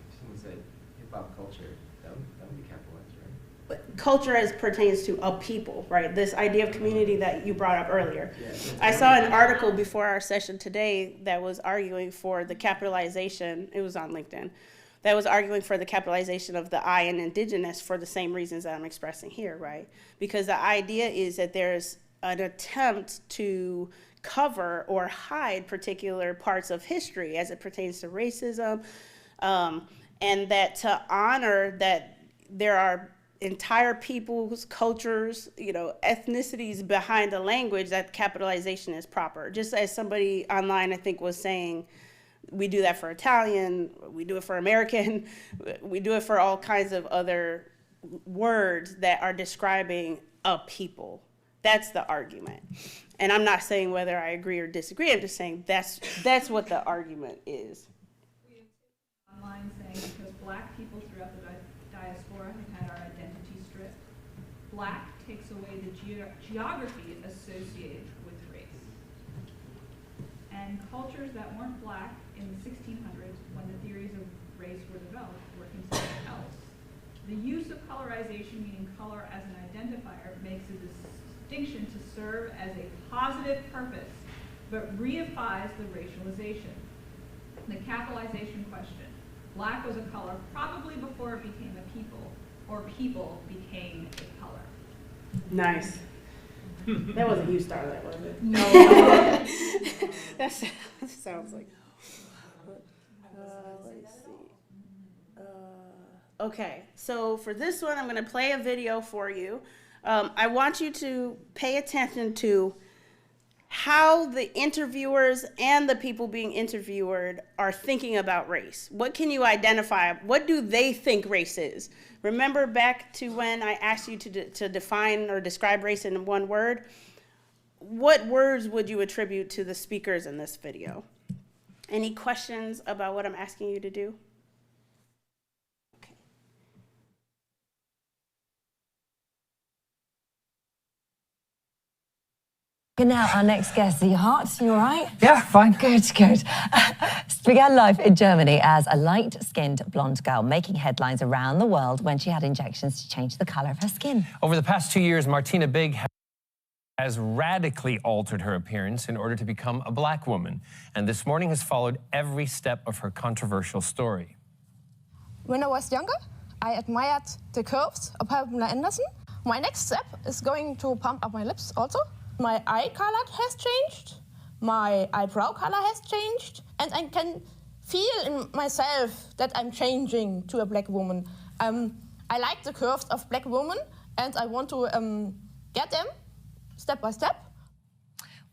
if someone said hip hop culture, that would be capitalized, right? But culture as pertains to a people, right? This idea of community that you brought up earlier. Yeah, I saw an article before our session today that was arguing for the capitalization, it was on LinkedIn, that was arguing for the capitalization of the I in indigenous for the same reasons that I'm expressing here, right? Because the idea is that there's an attempt to cover or hide particular parts of history as it pertains to racism, and that to honor that there are entire peoples, cultures, ethnicities behind the language, that capitalization is proper. Just as somebody online, I think, was saying, we do that for Italian, we do it for American, we do it for all kinds of other words that are describing a people. That's the argument. And I'm not saying whether I agree or disagree, I'm just saying that's what the argument is. We have online saying because black people throughout the diaspora have had our identity stripped, black takes away the geography associated with race. And cultures that weren't black in the 1600s, when the theories of race were developed, were considered else. The use of colorization, meaning color as an identifier, makes a distinction to serve as a positive purpose, but reifies the racialization. The capitalization question. Black was a color probably before it became a people, or people became a color. Nice. That wasn't you, Starlight, was it? No. That sounds like. Let's see. Okay, so for this one, I'm going to play a video for you. I want you to pay attention to how the interviewers and the people being interviewed are thinking about race. What can you identify? What do they think race is? Remember back to when I asked you to define or describe race in one word? What words would you attribute to the speakers in this video? Any questions about what I'm asking you to do? And now our next guest, the Heart. You all right? Yeah, fine. Good, good. Began life in Germany as a light-skinned blonde girl, making headlines around the world when she had injections to change the colour of her skin. Over the past 2 years, Martina Big has radically altered her appearance in order to become a black woman. And this morning has followed every step of her controversial story. When I was younger, I admired the curves of Pamela Anderson. My next step is going to pump up my lips also. My eye color has changed, my eyebrow color has changed, and I can feel in myself that I'm changing to a black woman. I like the curves of black women, and I want to get them step by step.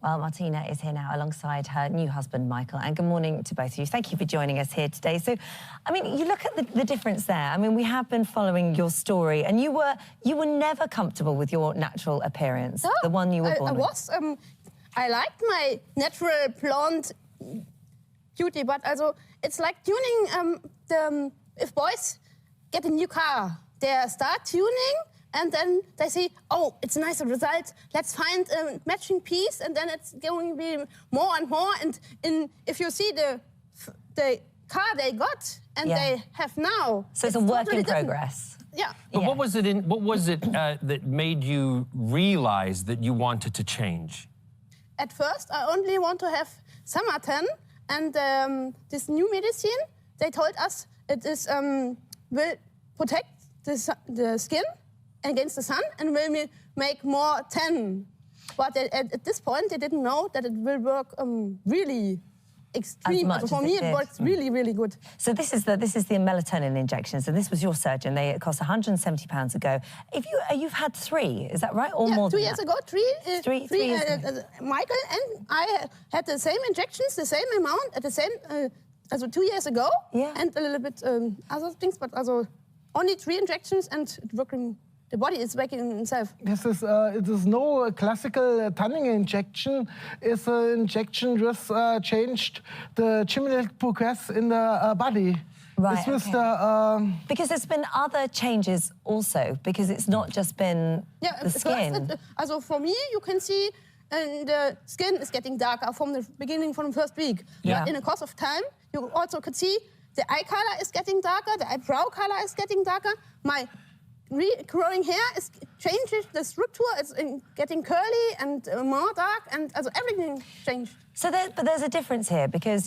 Well, Martina is here now alongside her new husband, Michael, and good morning to both of you. Thank you for joining us here today. So, I mean, you look at the difference there. I mean, we have been following your story, and you were never comfortable with your natural appearance, the one you were born with. I liked my natural blonde beauty, but also it's like tuning, if boys get a new car, they start tuning, and then they say, oh, it's a nice result, let's find a matching piece, and then it's going to be more and more. And if you see the car they got and they have now. So it's a work in progress. Yeah. But what was it that made you realize that you wanted to change? At first, I only want to have Samartan, and this new medicine, they told us it is will protect the skin against the sun and will make more tan. But at this point, they didn't know that it will work really extreme. For me, it works really, really good. So this is the melatonin injections, and this was your surgeon. It cost £170 ago. You've had 3, is that right, or more? 2 years ago, three years ago. Michael and I had the same injections, the same amount at the same, 2 years ago, and a little bit other things, but also only 3 injections, and it working. The body is working itself. It is no classical tanning injection. It's an injection just changed the geometric progress in the body. Right, because there's been other changes also, because it's not just been the skin. For me, you can see the skin is getting darker from the beginning, from the first week. Yeah. But in the course of time, you also could see the eye color is getting darker, the eyebrow color is getting darker. My growing hair changes the structure. It's getting curly and more dark, and everything changed. So but there's a difference here, because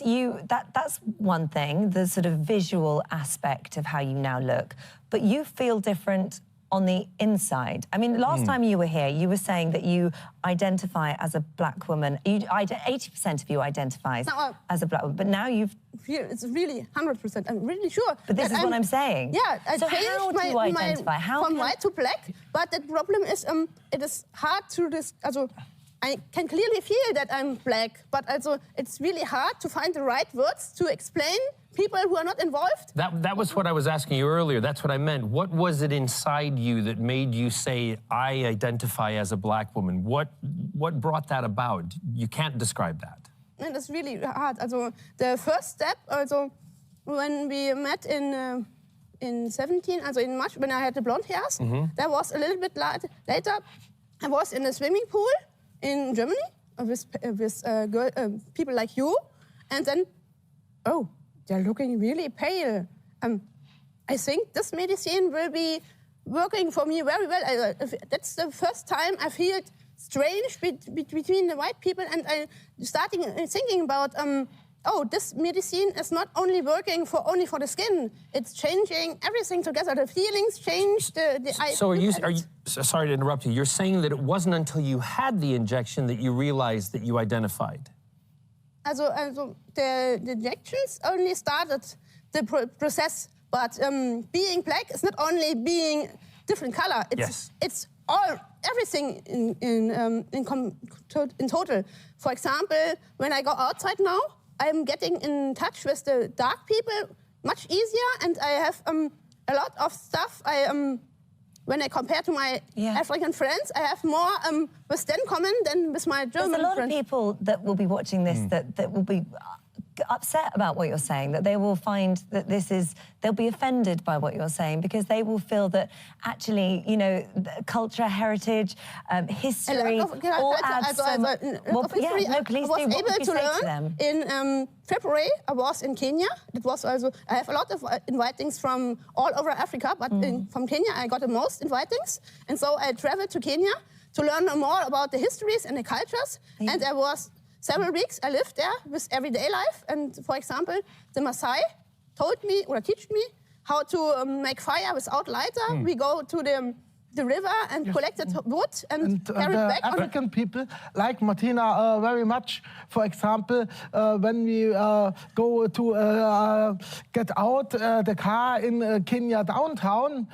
that's one thing, the sort of visual aspect of how you now look, but you feel different on the inside. I mean, last time you were here, you were saying that you identify as a black woman. 80% of you identifies as a black woman, but now you've... It's really 100%. I'm really sure. But this is what I'm saying. Yeah, I so changed how do you identify? From white to black, but the problem is it is hard to I can clearly feel that I'm black, but it's really hard to find the right words to explain people who are not involved. That was what I was asking you earlier. That's what I meant. What was it inside you that made you say, I identify as a black woman? What brought that about? You can't describe that. And it's really hard. The first step, when we met in 17, in March, when I had the blonde hairs, that was a little bit later. I was in a swimming pool in Germany with people like you, and then, oh, they're looking really pale. I think this medicine will be working for me very well. That's the first time I feel strange between the white people, and I starting thinking about, oh, this medicine is not only working only for the skin, it's changing everything together. The feelings change, So are you, sorry to interrupt you, you're saying that it wasn't until you had the injection that you realized that you identified? The injections only started the process, But being black is not only being different color. It's everything in total. For example, when I go outside now, I'm getting in touch with the dark people much easier, and I have a lot of stuff. When I compare to my African friends, I have more with them common than with my German friends. There's a lot of people that will be watching this that will be upset about what you're saying, that they will find that they'll be offended by what you're saying, because they will feel that actually, you know, culture, heritage, history, all adds so much. Please I was able to learn in February. I was in Kenya. It was also, I have a lot of invitings from all over Africa, but from Kenya I got the most invitings, and so I traveled to Kenya to learn more about the histories and the cultures, and I was several weeks I lived there with everyday life, and for example, the Maasai told me or taught me how to make fire without lighter. We go to the river and collected wood and carried back. African people like Martina very much. For example, when we go to get out the car in Kenya downtown,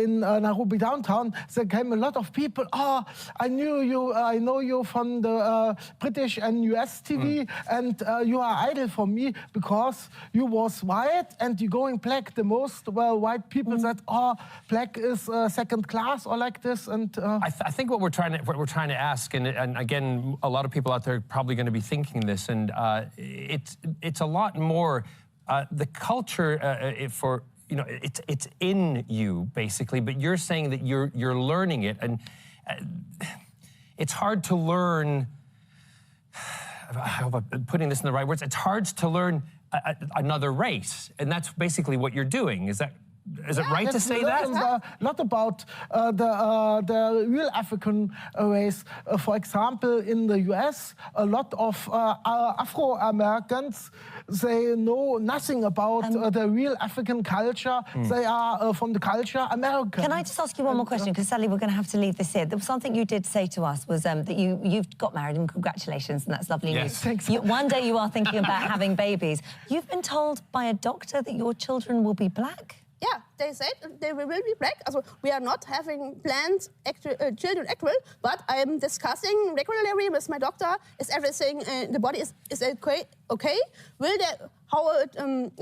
in Nairobi downtown, there came a lot of people. Oh, I know you from the British and US TV, and you are idol for me because you was white and you going black. The most white people said, oh, black is second class or like this, and I think what we're trying to ask, and again, a lot of people out there are probably going to be thinking this, and it's a lot more the culture for, you know, it's in you basically, but you're saying that you're learning it, and it's hard to learn. I hope I'm putting this in the right words. It's hard to learn another race, and that's basically what you're doing. Is it right to say that? Not about the real African race. For example, in the US, a lot of Afro-Americans, they know nothing about the real African culture. They are from the culture American. Can I just ask you one more question? Because sadly, we're going to have to leave this here. There was something you did say to us was that you've got married, and congratulations, and that's lovely news. Thanks. One day you are thinking about having babies. You've been told by a doctor that your children will be black? Yeah, they said they will be black. Also, we are not having planned children actual, but I am discussing regularly with my doctor. Is everything the body is okay? Okay?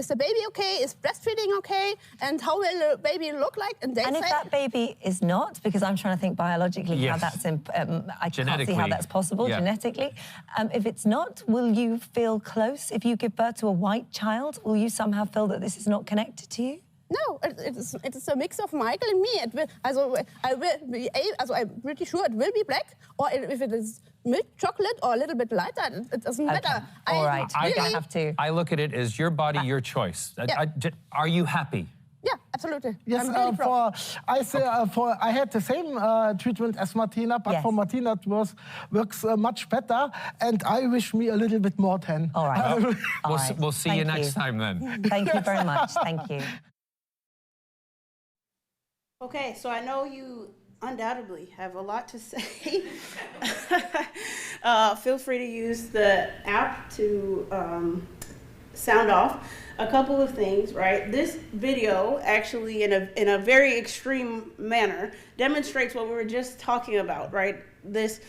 Is the baby okay? Is breastfeeding okay? And how will the baby look like? And if that baby is not, because I'm trying to think biologically how that's I can't see how that's possible genetically. If it's not, will you feel close if you give birth to a white child? Will you somehow feel that this is not connected to you? No, it's a mix of Michael and me. I'm pretty sure it will be black, or if it is milk chocolate or a little bit lighter, it doesn't matter. All right, I have to. I look at it as your body, your choice. Are you happy? Yeah, absolutely. Yes, I had the same treatment as Martina, but for Martina it works much better, and I wish me a little bit more tan. All right. We'll see you next time then. Thank you very much. Thank you. Okay, so I know you undoubtedly have a lot to say. Feel free to use the app to sound off. A couple of things, right? This video actually, in a very extreme manner, demonstrates what we were just talking about, right? This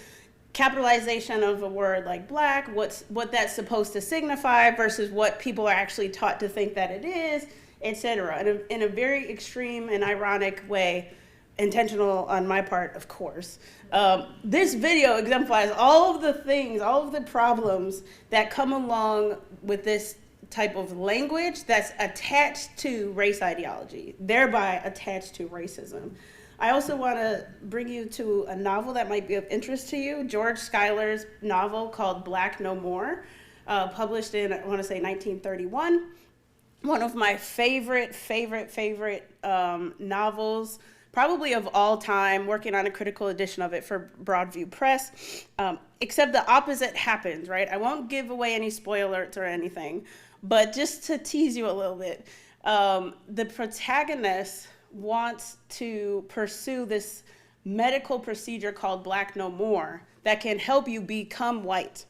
capitalization of a word like black, what that's supposed to signify versus what people are actually taught to think that it is, etc. In a very extreme and ironic way, intentional on my part, of course. This video exemplifies all of the things, all of the problems that come along with this type of language that's attached to race ideology, thereby attached to racism. I also want to bring you to a novel that might be of interest to you, George Schuyler's novel called Black No More, published in, I want to say, 1931. One of my favorite novels, probably of all time, working on a critical edition of it for Broadview Press, except the opposite happens, right? I won't give away any spoilers or anything, but just to tease you a little bit, the protagonist wants to pursue this medical procedure called Black No More that can help you become white.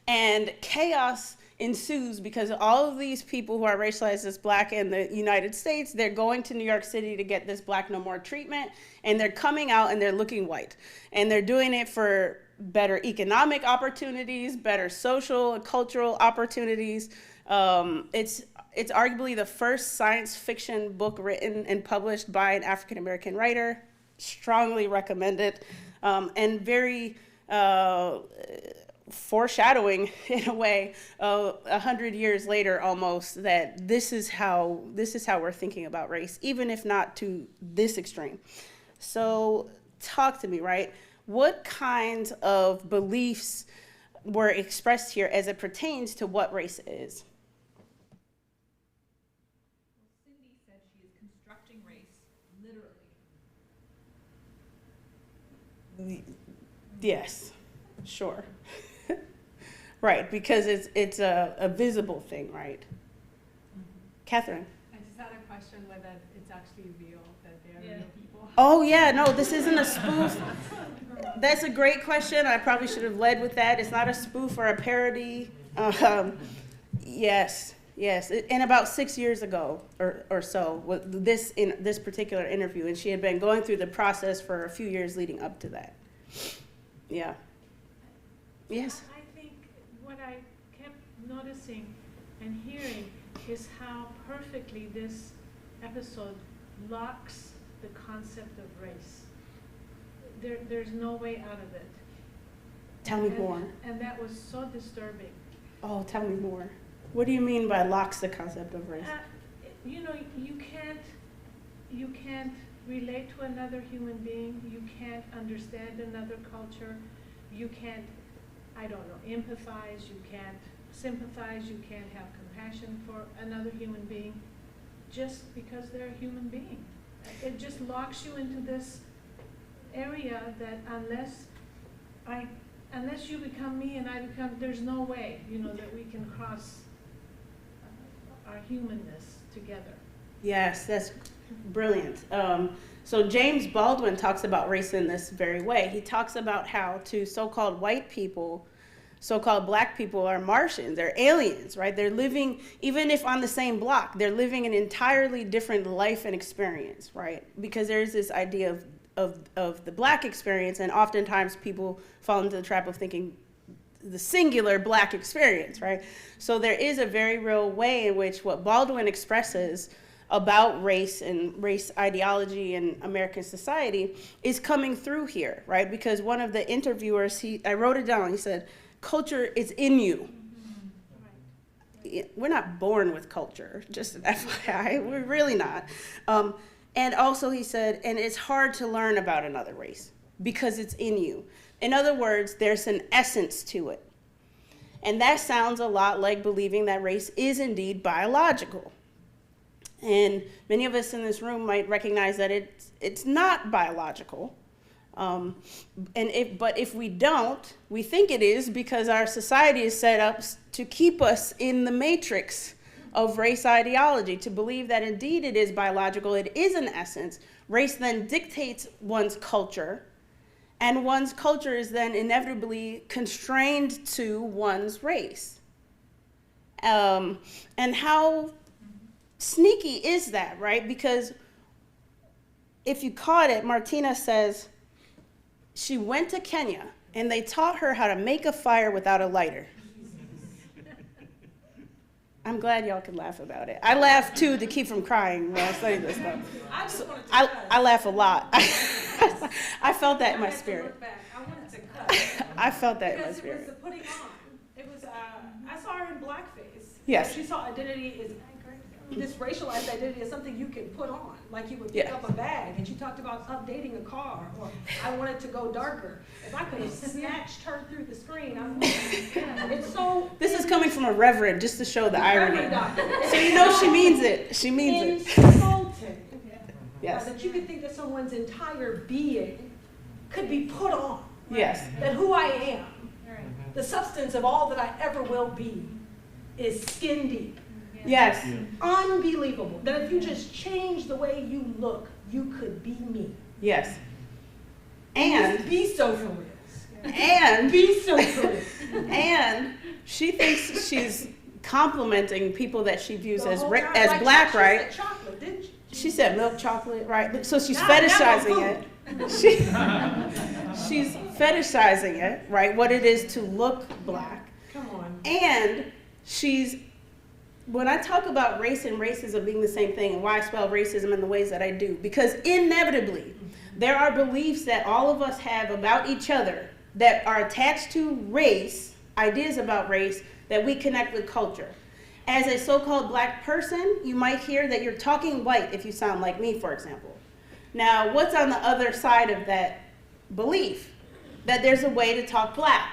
And chaos ensues because all of these people who are racialized as black in the United States, they're going to New York City to get this Black No More treatment, and they're coming out and they're looking white. And they're doing it for better economic opportunities, better social and cultural opportunities. It's arguably the first science fiction book written and published by an African-American writer. Strongly recommend it. And very foreshadowing, in a way, 100 years later almost, that this is how we're thinking about race, even if not to this extreme. So talk to me, right? What kinds of beliefs were expressed here as it pertains to what race is? Cindy said she is constructing race literally. Yes, sure. Right, because it's a visible thing, right? Catherine? I just had a question whether it's actually real, that they are real people. Oh yeah, no, this isn't a spoof. That's a great question. I probably should have led with that. It's not a spoof or a parody. Yes. And about 6 years ago or so, in this particular interview, and she had been going through the process for a few years leading up to that. Yeah. Yes. I think what I kept noticing and hearing is how perfectly this episode locks the concept of race. There's no way out of it. Tell me more. And that was so disturbing. Oh, tell me more. What do you mean by locks the concept of race? You know, you can't relate to another human being. You can't understand another culture. You can't, I don't know, empathize. You can't sympathize. You can't have compassion for another human being just because they're a human being. It just locks you into this area that unless you become me and I become, there's no way, you know, that we can cross our humanness together. Yes, that's brilliant. So James Baldwin talks about race in this very way. He talks about how to so-called white people, so-called black people are Martians, they're aliens, right? They're living, even if on the same block, they're living an entirely different life and experience, right? Because there's this idea of the black experience, and oftentimes people fall into the trap of thinking the singular black experience, right? So there is a very real way in which what Baldwin expresses about race and race ideology in American society is coming through here, right? Because one of the interviewers, I wrote it down, he said, culture is in you. We're not born with culture, just an FYI, we're really not. And also he said, and it's hard to learn about another race because it's in you. In other words, there's an essence to it. And that sounds a lot like believing that race is indeed biological. And many of us in this room might recognize that it's not biological. But if we don't, we think it is because our society is set up to keep us in the matrix of race ideology, to believe that indeed it is biological, it is an essence. Race then dictates one's culture, and one's culture is then inevitably constrained to one's race. And how sneaky is that, right? Because if you caught it, Martina says she went to Kenya and they taught her how to make a fire without a lighter. I'm glad y'all could laugh about it. I laugh too to keep from crying when I say this stuff. I laugh a lot. I felt that in my spirit. I wanted to cut. I felt that in my Because spirit. it was the putting on. It was, I saw her in blackface. Yes. She saw identity is, this racialized identity is something you can put on. Like you would pick Yes. up a bag, and she talked about updating a car, or I wanted to go darker. If I could have snatched her through the screen, it's so. This is coming from a reverend, just to show the irony. Reverend doctor. So you know she means it. She means it. Insulting. Yes. That you could think that someone's entire being could be put on. Yes. That who I am, the substance of all that I ever will be, is skin deep. Yes. Unbelievable. That if you just change the way you look, you could be me. Yes. And be so for real. And be so for real. And she thinks she's complimenting people that she views The as whole time, as like black, she right? said chocolate, didn't she? She said milk chocolate, right? So she's Not fetishizing food. it. She's fetishizing it, right? What it is to look black. Come on. And when I talk about race and racism being the same thing, and why I spell racism in the ways that I do, because inevitably there are beliefs that all of us have about each other that are attached to race, ideas about race, that we connect with culture. As a so-called black person, you might hear that you're talking white if you sound like me, for example. Now, what's on the other side of that belief? That there's a way to talk black.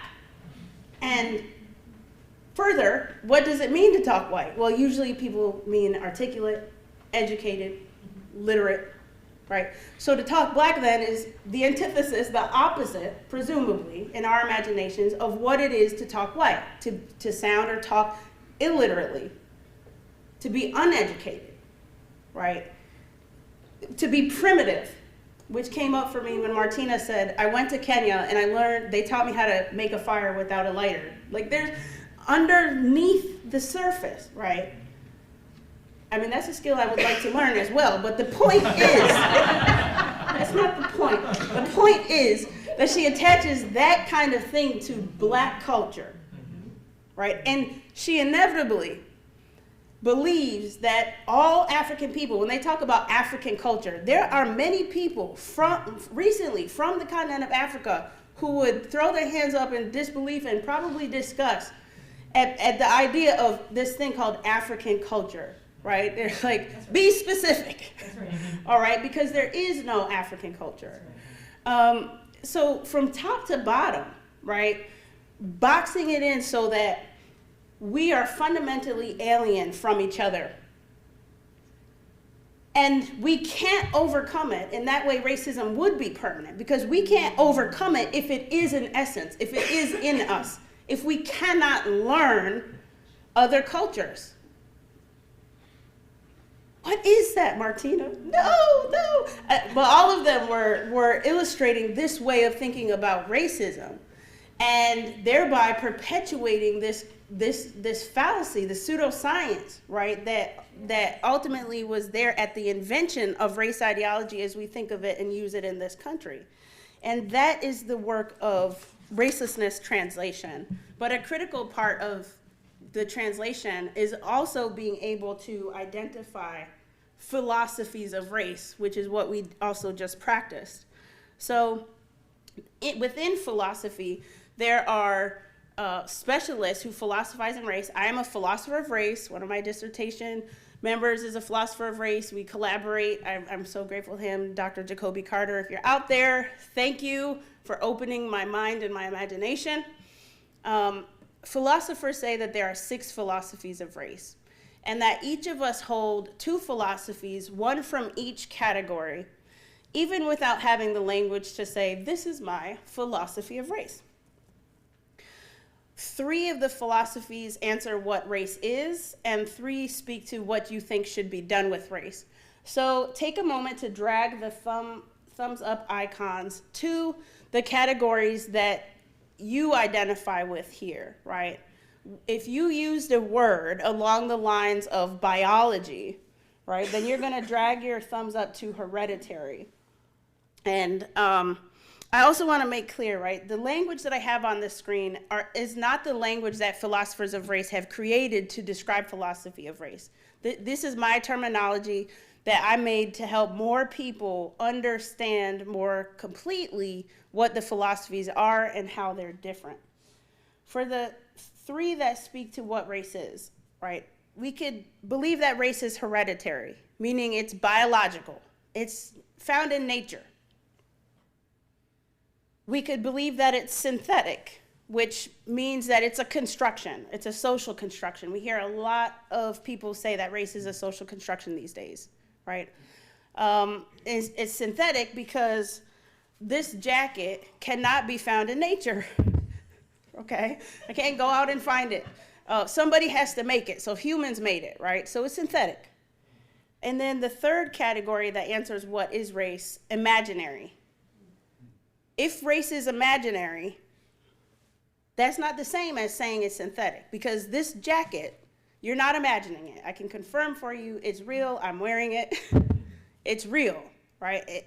And further, what does it mean to talk white? Well, usually people mean articulate, educated, literate, right? So to talk black then is the antithesis, the opposite, presumably, in our imaginations of what it is to talk white, to sound or talk illiterately, to be uneducated, right? To be primitive, which came up for me when Martina said, I went to Kenya and I learned, they taught me how to make a fire without a lighter. Like there's underneath the surface, right? I mean, that's a skill I would like to learn as well, but the point is, that's not the point. The point is that she attaches that kind of thing to black culture, right? And she inevitably believes that all African people, when they talk about African culture, there are many people recently from the continent of Africa who would throw their hands up in disbelief and probably disgust at the idea of this thing called African culture, right? They're like, right. Be specific, right. All right, because there is no African culture. Right. So from top to bottom, right, boxing it in so that we are fundamentally alien from each other. And we can't overcome it. In that way, racism would be permanent because we can't overcome it if it is in essence, if it is in us, if we cannot learn other cultures. What is that, Martina? No. Well, all of them were illustrating this way of thinking about racism and thereby perpetuating this fallacy, the pseudoscience, right, that ultimately was there at the invention of race ideology as we think of it and use it in this country. And that is the work of Racelessness Translation. But a critical part of the translation is also being able to identify philosophies of race, which is what we also just practiced. So within philosophy, there are specialists who philosophize in race. I am a philosopher of race. One of my dissertation members is a philosopher of race. We collaborate. I'm so grateful to him, Dr. Jacoby Carter. If you're out there, thank you for opening my mind and my imagination. Philosophers say that there are 6 philosophies of race, and that each of us hold 2 philosophies, one from each category, even without having the language to say, this is my philosophy of race. 3 of the philosophies answer what race is, and 3 speak to what you think should be done with race. So take a moment to drag the thumbs up icons to the categories that you identify with here, right? If you used a word along the lines of biology, right, then you're going to drag your thumbs up to hereditary. And I also want to make clear, right, the language that I have on this screen is not the language that philosophers of race have created to describe philosophy of race. This is my terminology that I made to help more people understand more completely what the philosophies are and how they're different. For the 3 that speak to what race is, right, we could believe that race is hereditary, meaning it's biological. It's found in nature. We could believe that it's synthetic, which means that it's a construction. It's a social construction. We hear a lot of people say that race is a social construction these days, right? It's synthetic because this jacket cannot be found in nature, okay? I can't go out and find it. Somebody has to make it, so humans made it, right? So it's synthetic. And then the 3rd category that answers what is race, imaginary. If race is imaginary, that's not the same as saying it's synthetic, because this jacket You're not imagining it. I can confirm for you it's real. I'm wearing it. It's real, right?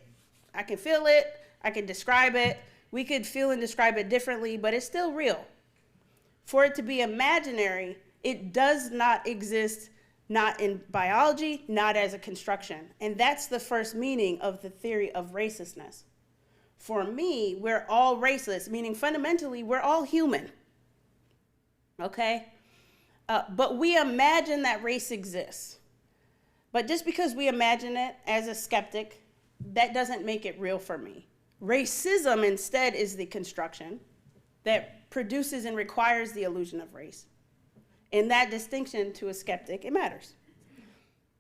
I can feel it. I can describe it. We could feel and describe it differently, but it's still real. For it to be imaginary, it does not exist, not in biology, not as a construction. And that's the first meaning of the theory of racelessness. For me, we're all raceless, meaning fundamentally, we're all human. Okay? But we imagine that race exists. But just because we imagine it as a skeptic, that doesn't make it real for me. Racism instead is the construction that produces and requires the illusion of race. In that distinction, to a skeptic, it matters.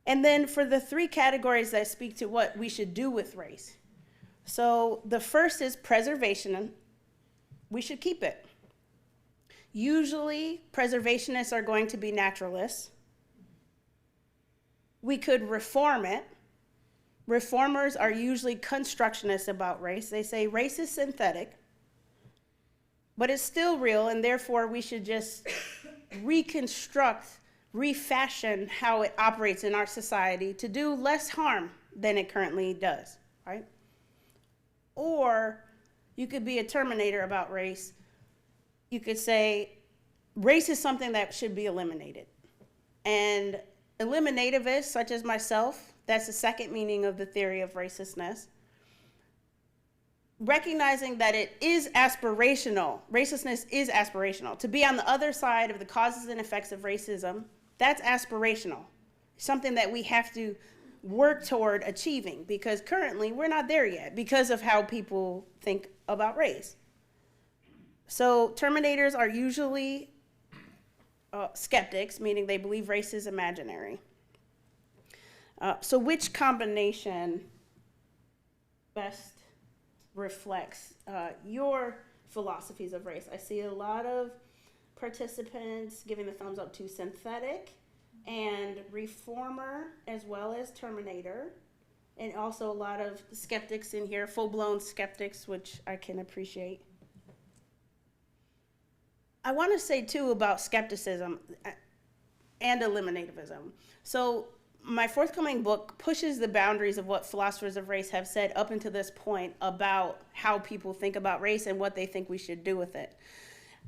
And then for the three categories that speak to what we should do with race. So the first is preservation. We should keep it. Usually, preservationists are going to be naturalists. We could reform it. Reformers are usually constructionists about race. They say race is synthetic, but it's still real, and therefore we should just reconstruct, refashion how it operates in our society to do less harm than it currently does, right? Or you could be a terminator about race. You could say race is something that should be eliminated. And eliminativists, such as myself, that's the second meaning of the theory of racelessness, recognizing that it is aspirational. Racelessness is aspirational. To be on the other side of the causes and effects of racism, that's aspirational. Something that we have to work toward achieving, because currently we're not there yet because of how people think about race. So terminators are usually skeptics, meaning they believe race is imaginary. So which combination best reflects your philosophies of race? I see a lot of participants giving the thumbs up to synthetic and reformer, as well as terminator, and also a lot of skeptics in here, full-blown skeptics, which I can appreciate. I want to say too about skepticism and eliminativism. So my forthcoming book pushes the boundaries of what philosophers of race have said up until this point about how people think about race and what they think we should do with it.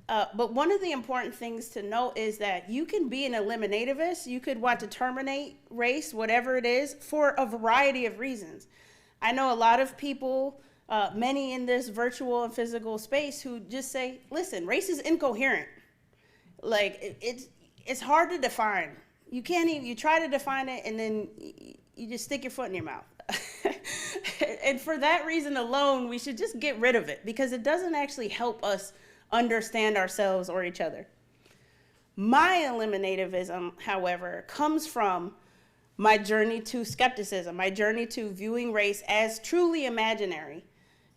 But one of the important things to note is that you can be an eliminativist. You could want to terminate race, whatever it is, for a variety of reasons. I know a lot of people, many in this virtual and physical space, who just say, listen, race is incoherent. Like, it's hard to define. You can't even, you try to define it and then you just stick your foot in your mouth. And for that reason alone, we should just get rid of it, because it doesn't actually help us understand ourselves or each other. My eliminativism, however, comes from my journey to skepticism, my journey to viewing race as truly imaginary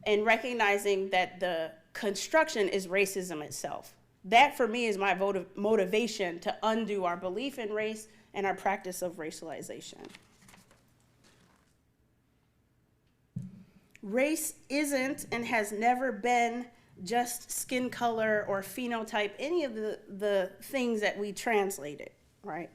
and recognizing that the construction is racism itself. That, for me, is my motivation to undo our belief in race and our practice of racialization. Race isn't and has never been just skin color or phenotype, any of the things that we translated, right?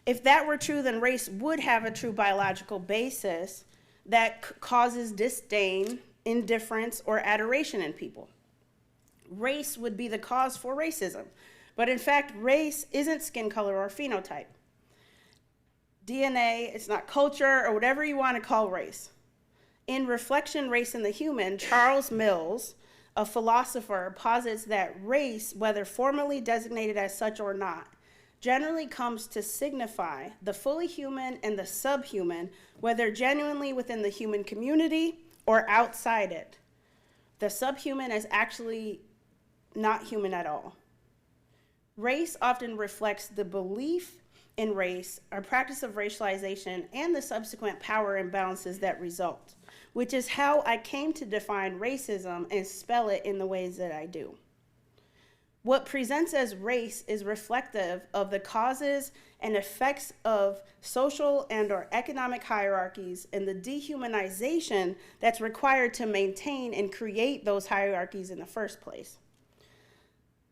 If that were true, then race would have a true biological basis that causes disdain, indifference, or adoration in people. Race would be the cause for racism. But in fact, race isn't skin color or phenotype. DNA, it's not culture, or whatever you want to call race. In Reflection, Race and the Human, Charles Mills, a philosopher, posits that race, whether formally designated as such or not, generally comes to signify the fully human and the subhuman, whether genuinely within the human community or outside it. The subhuman is actually not human at all. Race often reflects the belief in race, our practice of racialization, and the subsequent power imbalances that result, which is how I came to define racism and spell it in the ways that I do. What presents as race is reflective of the causes and effects of social and/or economic hierarchies and the dehumanization that's required to maintain and create those hierarchies in the first place.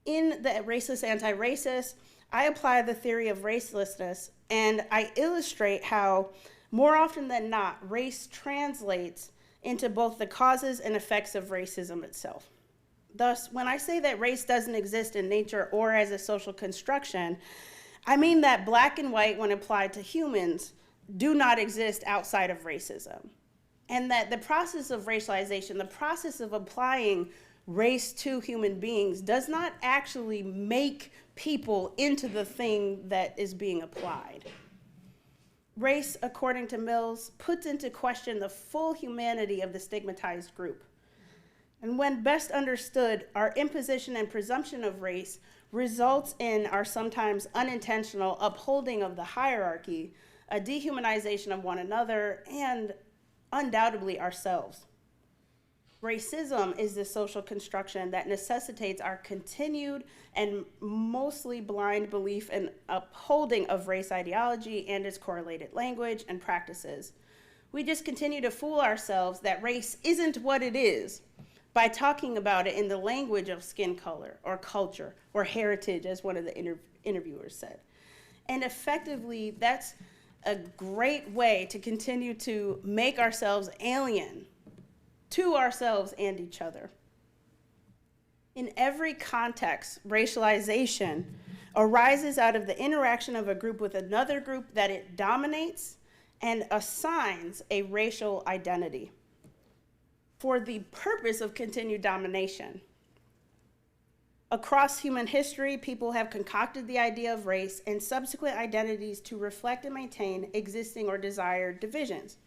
In the Raceless Antiracist, I apply the theory of racelessness, and I illustrate how, more often than not, race translates into both the causes and effects of racism itself. Thus, when I say that race doesn't exist in nature or as a social construction, I mean that black and white, when applied to humans, do not exist outside of racism. And that the process of racialization, the process of applying race to human beings, does not actually make people into the thing that is being applied. Race, according to Mills, puts into question the full humanity of the stigmatized group. And when best understood, our imposition and presumption of race results in our sometimes unintentional upholding of the hierarchy, a dehumanization of one another, and undoubtedly ourselves. Racism is the social construction that necessitates our continued and mostly blind belief in upholding of race ideology and its correlated language and practices. We just continue to fool ourselves that race isn't what it is by talking about it in the language of skin color or culture or heritage, as one of the interviewers said. And effectively, that's a great way to continue to make ourselves alien to ourselves and each other. In every context, racialization arises out of the interaction of a group with another group that it dominates and assigns a racial identity for the purpose of continued domination. Across human history, people have concocted the idea of race and subsequent identities to reflect and maintain existing or desired divisions.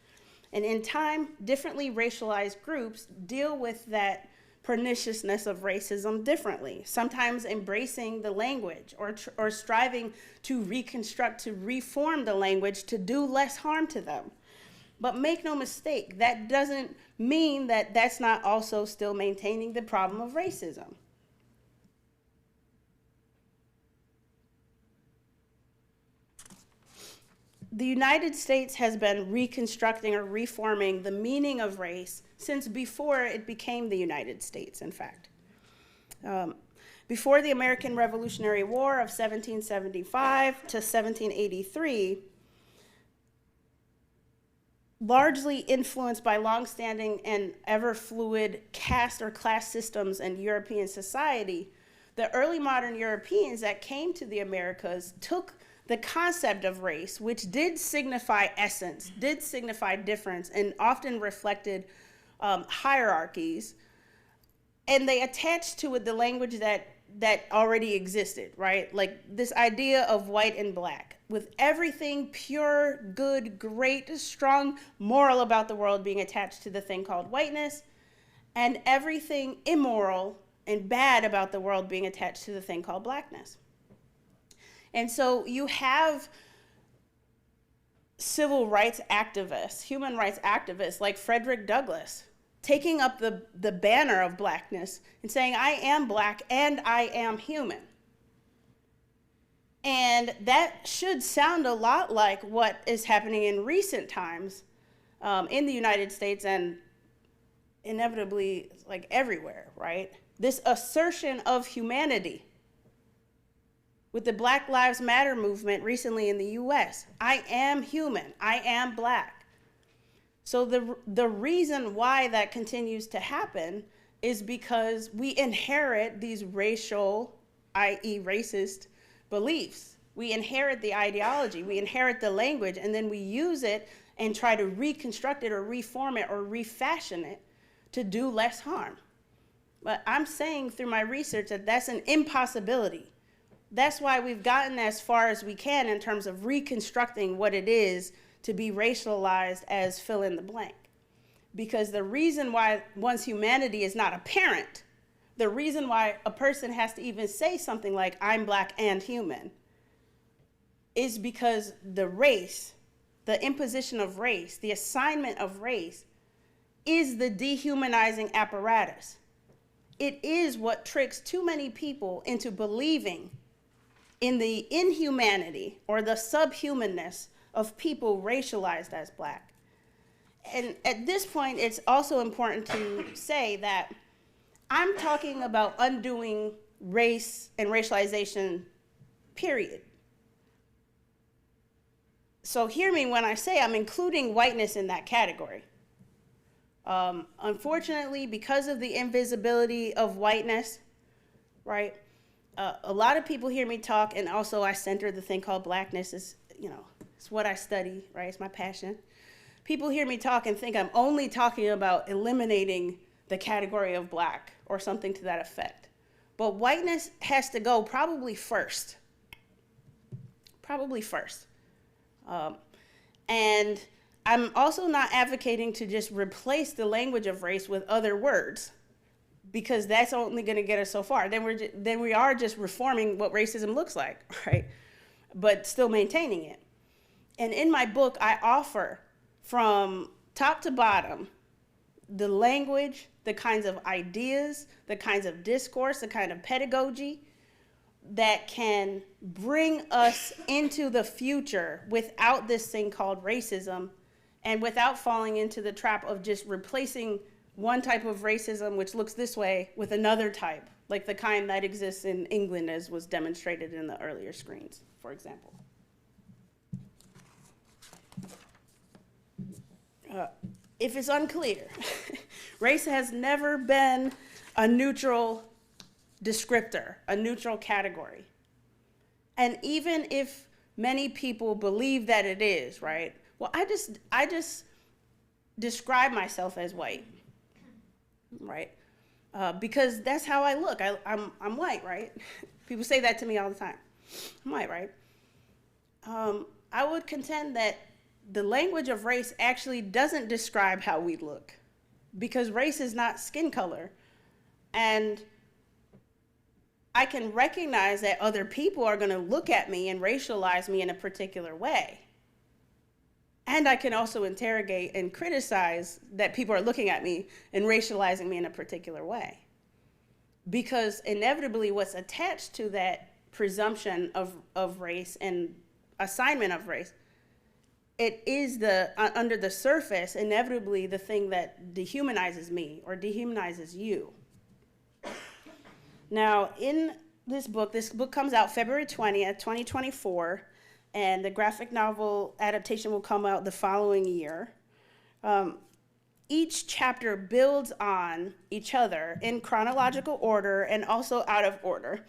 And in time, differently racialized groups deal with that perniciousness of racism differently, sometimes embracing the language or striving to reconstruct, to reform the language to do less harm to them. But make no mistake, that doesn't mean that that's not also still maintaining the problem of racism. The United States has been reconstructing or reforming the meaning of race since before it became the United States, in fact. Before the American Revolutionary War of 1775 to 1783, largely influenced by longstanding and ever-fluid caste or class systems in European society, the early modern Europeans that came to the Americas took the concept of race, which did signify essence, did signify difference, and often reflected hierarchies, and they attached to it the language that already existed, right? Like this idea of white and black, with everything pure, good, great, strong, moral about the world being attached to the thing called whiteness, and everything immoral and bad about the world being attached to the thing called blackness. And so you have civil rights activists, human rights activists like Frederick Douglass, taking up the banner of blackness and saying, I am black and I am human. And that should sound a lot like what is happening in recent times in the United States and inevitably like everywhere, right? This assertion of humanity. With the Black Lives Matter movement recently in the US, I am human, I am black. So the reason why that continues to happen is because we inherit these racial, i.e. racist, beliefs. We inherit the ideology, we inherit the language, and then we use it and try to reconstruct it or reform it or refashion it to do less harm. But I'm saying through my research that that's an impossibility. That's why we've gotten as far as we can in terms of reconstructing what it is to be racialized as fill in the blank. Because the reason why one's humanity is not apparent, the reason why a person has to even say something like, I'm black and human, is because the race, the imposition of race, the assignment of race, is the dehumanizing apparatus. It is what tricks too many people into believing in the inhumanity or the subhumanness of people racialized as black. And at this point, it's also important to say that I'm talking about undoing race and racialization period. So hear me when I say I'm including whiteness in that category. Unfortunately, because of the invisibility of whiteness, right? A lot of people hear me talk, and also I center the thing called blackness. Is, you know, it's what I study, right? It's my passion. People hear me talk and think I'm only talking about eliminating the category of black or something to that effect. But whiteness has to go probably first. Probably first. And I'm also not advocating to just replace the language of race with other words, because that's only going to get us so far. Then we are just reforming what racism looks like, right? But still maintaining it. And in my book, I offer from top to bottom the language, the kinds of ideas, the kinds of discourse, the kind of pedagogy that can bring us into the future without this thing called racism, and without falling into the trap of just replacing one type of racism, which looks this way, with another type, like the kind that exists in England, as was demonstrated in the earlier screens, for example. If it's unclear, race has never been a neutral descriptor, a neutral category. And even if many people believe that it is, right? Well, I just describe myself as white, right? Because that's how I look. I'm white, right? People say that to me all the time. I'm white, right? I would contend that the language of race actually doesn't describe how we look, because race is not skin color. And I can recognize that other people are going to look at me and racialize me in a particular way. And I can also interrogate and criticize that people are looking at me and racializing me in a particular way. Because inevitably what's attached to that presumption of race and assignment of race, it is under the surface, inevitably the thing that dehumanizes me or dehumanizes you. Now, in this book comes out February 20th, 2024, and the graphic novel adaptation will come out the following year. Each chapter builds on each other in chronological order and also out of order.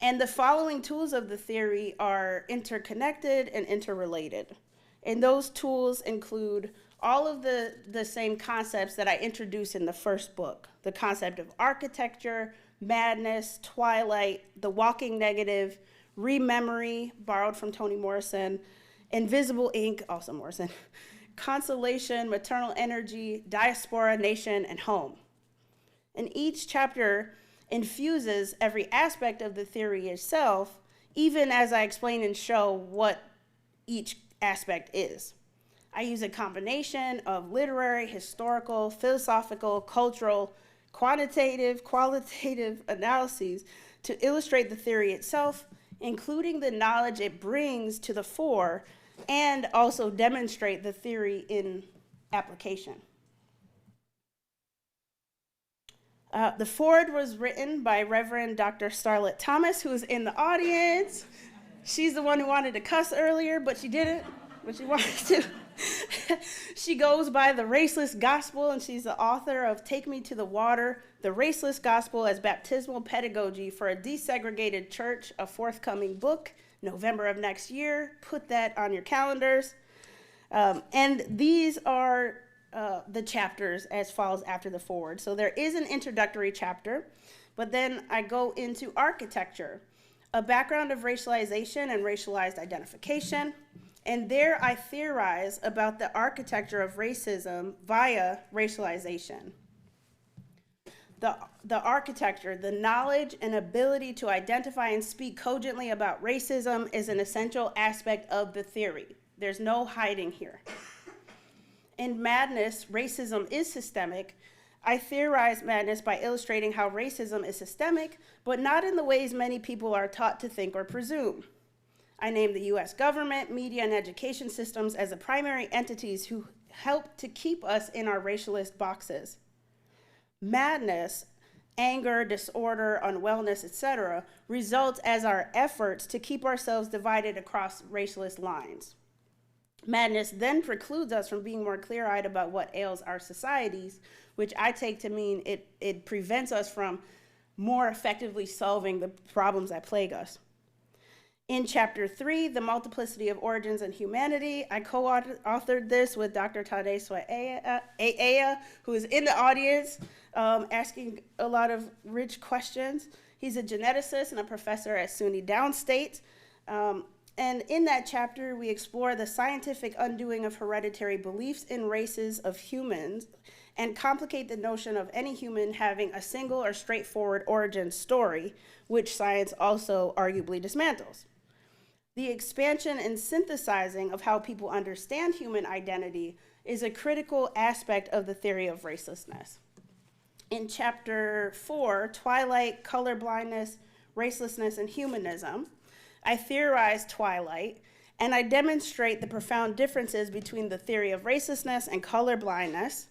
And the following tools of the theory are interconnected and interrelated. And those tools include all of the same concepts that I introduced in the first book: the concept of architecture, madness, twilight, the walking negative, rememory, borrowed from Toni Morrison, invisible ink, also Morrison, consolation, maternal energy, diaspora, nation, and home. And each chapter infuses every aspect of the theory itself, even as I explain and show what each aspect is. I use a combination of literary, historical, philosophical, cultural, quantitative, qualitative analyses to illustrate the theory itself, including the knowledge it brings to the fore, and also demonstrate the theory in application. The foreword was written by Reverend Dr. Starlett Thomas, who is in the audience. She's the one who wanted to cuss earlier, but she didn't, but she wanted to. She goes by the Raceless Gospel, and she's the author of Take Me to the Water, the Raceless Gospel as Baptismal Pedagogy for a Desegregated Church, a forthcoming book, November of next year. Put that on your calendars. And these are the chapters as follows after the foreword. So there is an introductory chapter, but then I go into architecture, a background of racialization and racialized identification. And there I theorize about the architecture of racism via racialization. The architecture, the knowledge and ability to identify and speak cogently about racism is an essential aspect of the theory. There's no hiding here. In Madness, Racism is Systemic, I theorize madness by illustrating how racism is systemic, but not in the ways many people are taught to think or presume. I name the US government, media, and education systems as the primary entities who help to keep us in our racialist boxes. Madness anger, disorder, unwellness, etc., results as our efforts to keep ourselves divided across racialist lines. Madness then precludes us from being more clear-eyed about what ails our societies, which I take to mean it prevents us from more effectively solving the problems that plague us. In chapter 3, The Multiplicity of Origins in Humanity, I co-authored this with Dr. Tadeswa Aya, who is in the audience, asking a lot of rich questions. He's a geneticist and a professor at SUNY Downstate. And in that chapter, we explore the scientific undoing of hereditary beliefs in races of humans and complicate the notion of any human having a single or straightforward origin story, which science also arguably dismantles. The expansion and synthesizing of how people understand human identity is a critical aspect of the theory of racelessness. In chapter 4, Twilight, Colorblindness, Racelessness, and Humanism, I theorize twilight, and I demonstrate the profound differences between the theory of racelessness and colorblindness,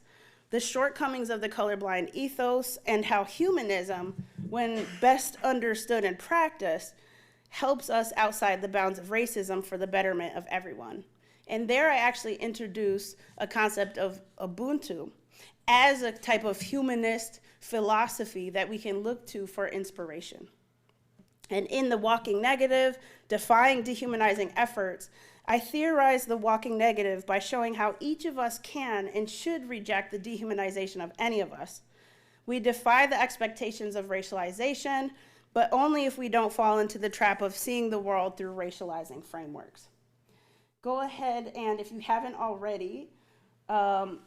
the shortcomings of the colorblind ethos, and how humanism, when best understood and practiced, helps us outside the bounds of racism for the betterment of everyone. And there I actually introduce a concept of Ubuntu as a type of humanist philosophy that we can look to for inspiration. And in The Walking Negative, Defying Dehumanizing Efforts, I theorize the walking negative by showing how each of us can and should reject the dehumanization of any of us. We defy the expectations of racialization, but only if we don't fall into the trap of seeing the world through racializing frameworks. Go ahead and, if you haven't already,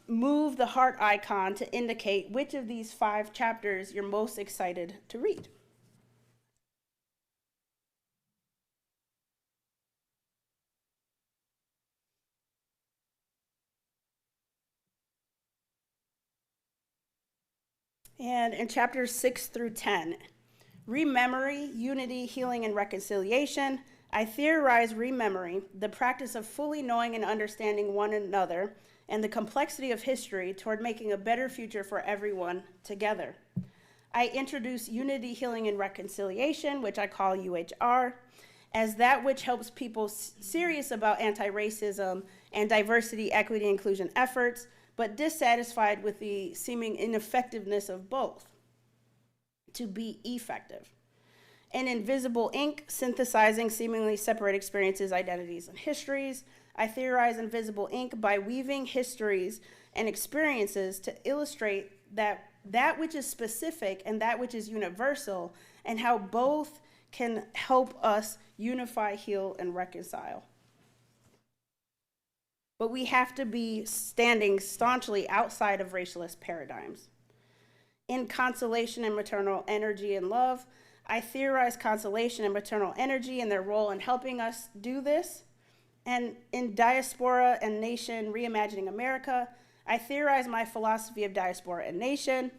move the heart icon to indicate which of these 5 chapters you're most excited to read. And in chapters 6 through 10, Rememory, Unity, Healing, and Reconciliation, I theorize rememory, the practice of fully knowing and understanding one another, and the complexity of history toward making a better future for everyone together. I introduce Unity, Healing, and Reconciliation, which I call UHR, as that which helps people serious about anti-racism and diversity, equity, inclusion efforts, but dissatisfied with the seeming ineffectiveness of both, to be effective. And Invisible Ink, Synthesizing Seemingly Separate Experiences, Identities, and Histories, I theorize Invisible Ink by weaving histories and experiences to illustrate that which is specific and that which is universal, and how both can help us unify, heal, and reconcile. But we have to be standing staunchly outside of racialist paradigms. In Consolation and Maternal Energy and Love, I theorize consolation and maternal energy and their role in helping us do this. And in Diaspora and Nation, Reimagining America, I theorize my philosophy of diaspora and nation.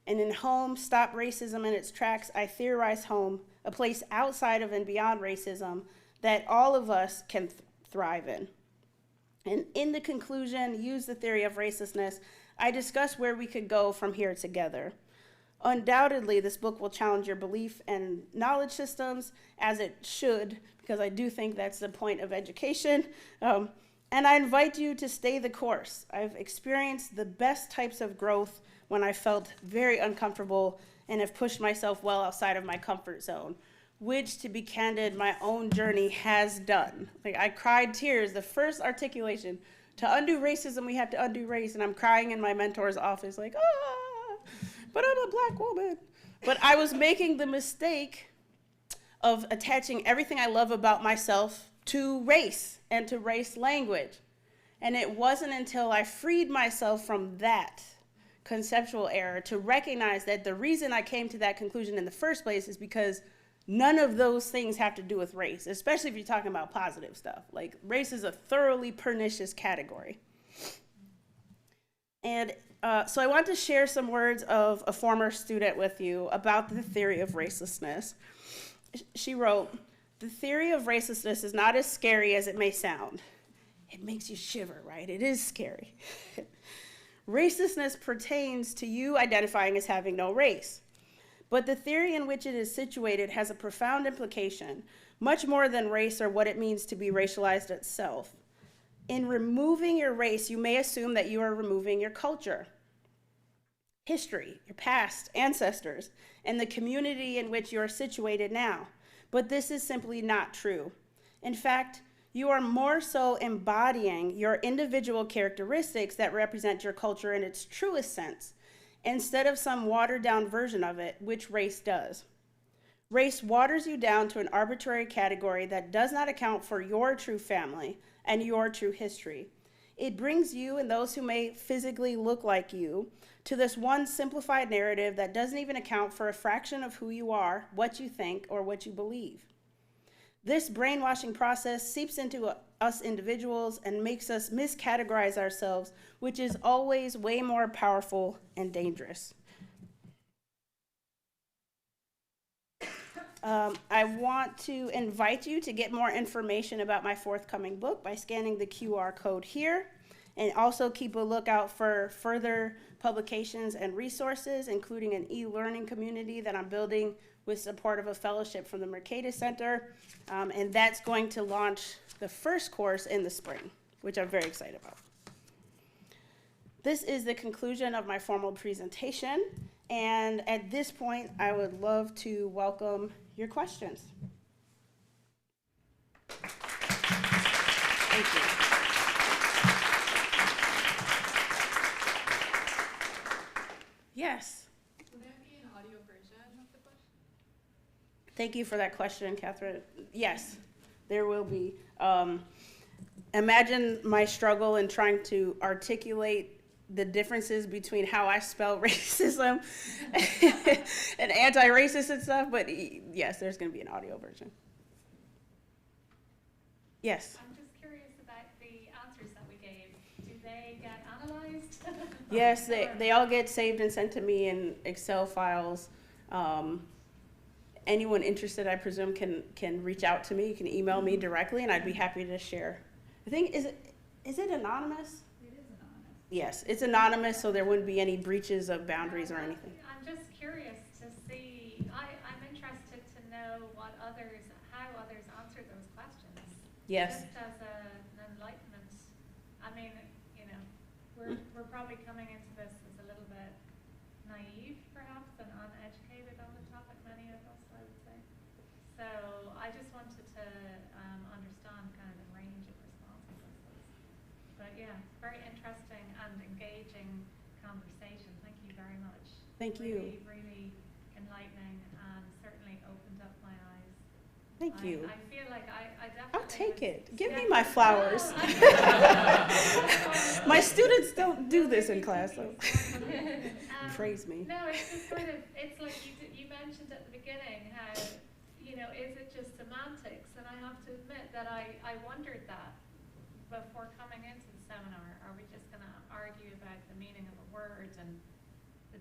And in Home, Stop Racism in Its Tracks, I theorize home, a place outside of and beyond racism that all of us can thrive in. And in the conclusion, Use the Theory of Racelessness, I discuss where we could go from here together. Undoubtedly, this book will challenge your belief and knowledge systems, as it should, because I do think that's the point of education. And I invite you to stay the course. I've experienced the best types of growth when I felt very uncomfortable and have pushed myself well outside of my comfort zone, which, to be candid, my own journey has done. Like, I cried tears, the first articulation. To undo racism, we have to undo race, and I'm crying in my mentor's office like, but I'm a Black woman. But I was making the mistake of attaching everything I love about myself to race and to race language. And it wasn't until I freed myself from that conceptual error to recognize that the reason I came to that conclusion in the first place is because none of those things have to do with race, especially if you're talking about positive stuff. Like, race is a thoroughly pernicious category. And so I want to share some words of a former student with you about the theory of racelessness. She wrote, "The theory of racelessness is not as scary as it may sound." It makes you shiver, right? It is scary. Racelessness pertains to you identifying as having no race. But the theory in which it is situated has a profound implication, much more than race or what it means to be racialized itself. In removing your race, you may assume that you are removing your culture, history, your past, ancestors, and the community in which you are situated now. But this is simply not true. In fact, you are more so embodying your individual characteristics that represent your culture in its truest sense, instead of some watered-down version of it, which race does. Race waters you down to an arbitrary category that does not account for your true family and your true history. It brings you and those who may physically look like you to this one simplified narrative that doesn't even account for a fraction of who you are, what you think, or what you believe. This brainwashing process seeps into us individuals and makes us miscategorize ourselves, which is always way more powerful and dangerous. I want to invite you to get more information about my forthcoming book by scanning the QR code here, and also keep a lookout for further publications and resources, including an e-learning community that I'm building with support of a fellowship from the Mercatus Center, and that's going to launch the first course in the spring, which I'm very excited about. This is the conclusion of my formal presentation, and at this point, I would love to welcome your questions. Thank you. Yes. Will there be an audio version of the book? Thank you for that question, Catherine. Yes, there will be. Imagine my struggle in trying to articulate the differences between how I spell racism and anti-racist and stuff, but yes, there's going to be an audio version. Yes? I'm just curious about the answers that we gave. Do they get analyzed? Yes, they all get saved and sent to me in Excel files. Anyone interested, I presume, can reach out to me. You can email me directly, and I'd be happy to share. I think, is it anonymous? It is anonymous. Yes, it's anonymous, so there wouldn't be any breaches of boundaries or anything. I'm just curious to see, I'm interested to know how others answer those questions. Yes. Just as an enlightenment. I mean, you know, we're probably coming into this as a little bit naive, perhaps, and uneducated on the topic, many of us, I would say. So I just wanted to understand kind of the range of responses, I suppose. But yeah, very interesting and engaging conversation. Thank you very much. Thank you. Really enlightening and certainly opened up my eyes. Thank you. I feel like I definitely... I'll take it. Give me Yeah. my flowers. No, I- My students don't do this in class, so praise me. No, it's just sort of, it's like you mentioned at the beginning how, you know, is it just semantics? And I have to admit that I wondered that before coming into the seminar. Are we just going to argue about the meaning of a word and the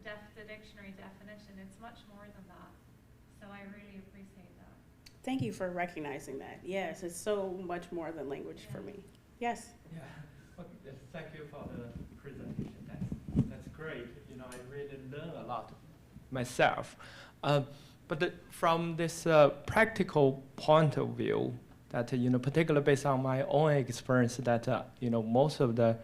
dictionary definition? It's much more than that. So I really appreciate that. Thank you for recognizing that. Yes, it's so much more than language for me. Yes? Yeah, okay, thank you for the presentation. That's great. You know, I really learn a lot myself. But from this practical point of view, that, you know, particularly based on my own experience, that, you know, most of the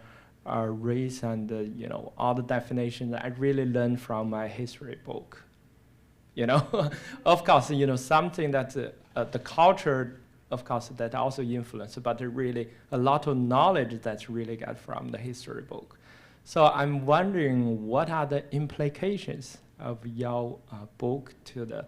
race and, you know, all the definitions I really learned from my history book. You know, of course, you know, something that the culture, of course, that also influenced, but really a lot of knowledge that's really got from the history book. So I'm wondering, what are the implications of your book to the,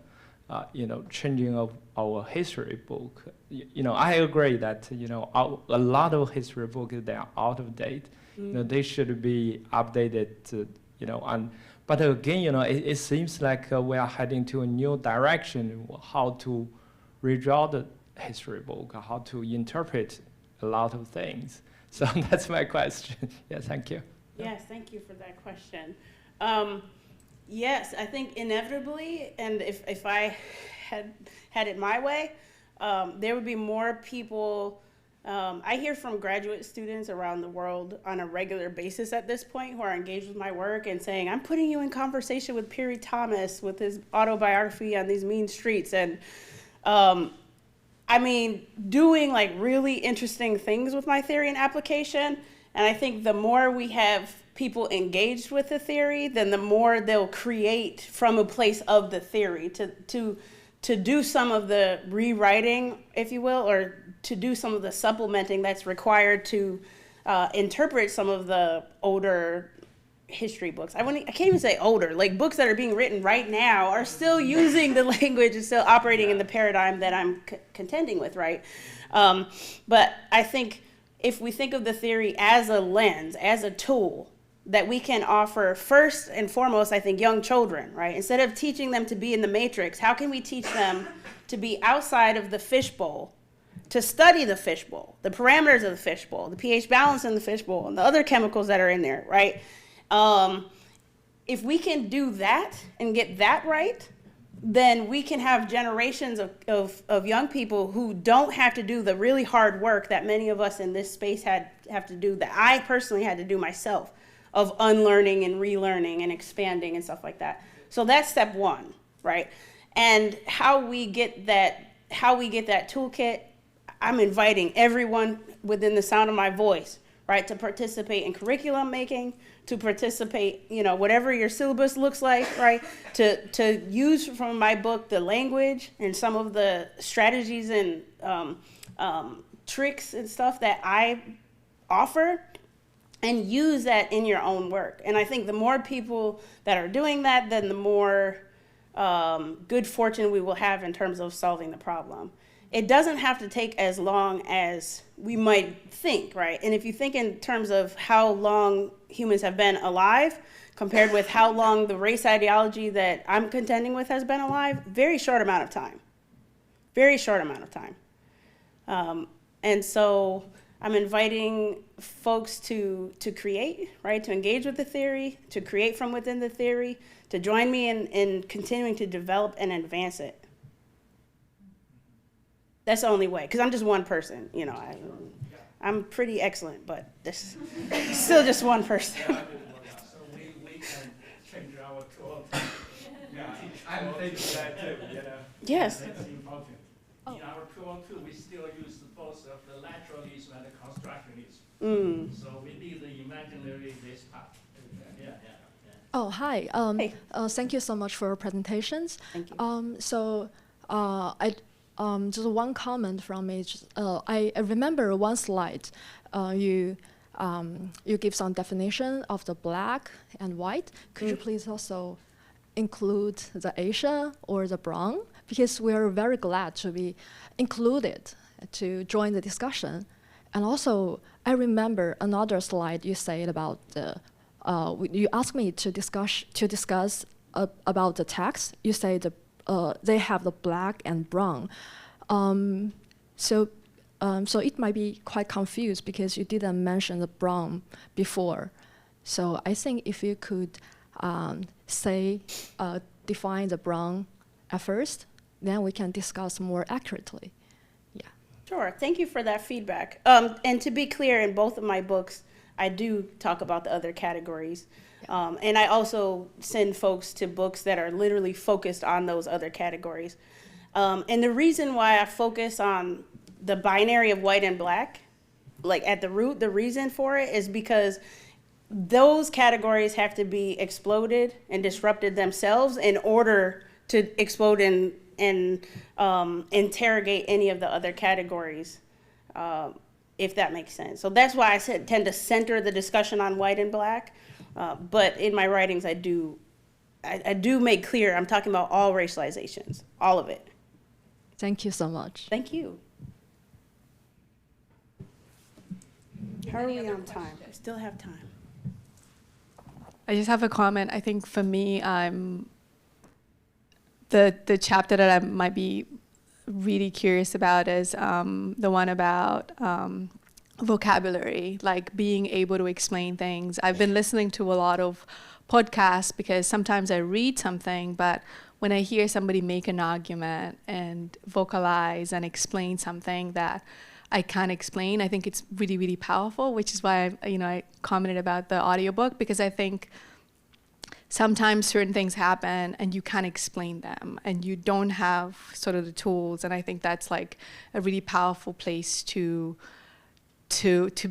you know, changing of our history book? You know, I agree that, you know, a lot of history books, they are out of date. You know, they should be updated, you know, and but again, you know, it seems like we are heading to a new direction, how to redraw the history book, how to interpret a lot of things. So that's my question. Yeah, thank you. Yes, thank you for that question. Yes, I think inevitably, and if I had it my way, there would be more people I hear from graduate students around the world on a regular basis at this point who are engaged with my work and saying, I'm putting you in conversation with Perry Thomas with his autobiography on these mean streets. And I mean, doing like really interesting things with my theory and application. And I think the more we have people engaged with the theory, then the more they'll create from a place of the theory to do some of the rewriting, if you will, or to do some of the supplementing that's required to interpret some of the older history books. I can't even say older, like books that are being written right now are still using the language and still operating in the paradigm that I'm contending with, right? But I think if we think of the theory as a lens, as a tool that we can offer first and foremost, I think, young children, right? Instead of teaching them to be in the matrix, how can we teach them to be outside of the fishbowl, to study the fishbowl, the parameters of the fishbowl, the pH balance in the fishbowl, and the other chemicals that are in there, right? If we can do that and get that right, then we can have generations of young people who don't have to do the really hard work that many of us in this space have to do, that I personally had to do myself, of unlearning and relearning and expanding and stuff like that. So that's step one, right? And how we get that toolkit, I'm inviting everyone within the sound of my voice, right, to participate in curriculum making, to participate, whatever your syllabus looks like, right, to use from my book the language and some of the strategies and tricks and stuff that I offer, and use that in your own work. And I think the more people that are doing that, then the more good fortune we will have in terms of solving the problem. It doesn't have to take as long as we might think, right? And if you think in terms of how long humans have been alive compared with how long the race ideology that I'm contending with has been alive, very short amount of time. Very short amount of time. And so I'm inviting folks to create, right? To engage with the theory, to create from within the theory, to join me in continuing to develop and advance it. That's the only way, because I'm just one person, I'm pretty excellent, but this still just one person. So we can change our tool. I'm thinking that too, Yes. That's important. In our tool too, we still use both of the naturalism and the constructionism. So we need the imaginary this part. Yeah. Oh, hi. Hey. Thank you so much for your presentations. Thank you. Just one comment from me. I remember one slide. You give some definition of the black and white. Could you please also include the Asia or the brown? Because we are very glad to be included to join the discussion. And also, I remember another slide you said about the. You asked me to discuss about the text. You say they have the black and brown. So it might be quite confused because you didn't mention the brown before. So I think if you could define the brown at first, then we can discuss more accurately. Yeah. Sure. Thank you for that feedback. And to be clear, in both of my books, I do talk about the other categories. And I also send folks to books that are literally focused on those other categories. And the reason why I focus on the binary of white and black, like at the root, the reason for it is because those categories have to be exploded and disrupted themselves in order to explode and interrogate any of the other categories. If that makes sense. So that's why I tend to center the discussion on white and black. But in my writings, I do make clear I'm talking about all racializations, all of it. Thank you so much. Thank you. How are we on time? We still have time. I just have a comment. I think for me, the chapter that I might be really curious about is the one about vocabulary, like being able to explain things. I've been listening to a lot of podcasts because sometimes I read something, but when I hear somebody make an argument and vocalize and explain something that I can't explain. I think it's really, really powerful, which is why I commented about the audiobook, because I think sometimes certain things happen and you can't explain them and you don't have sort of the tools. And I think that's like a really powerful place to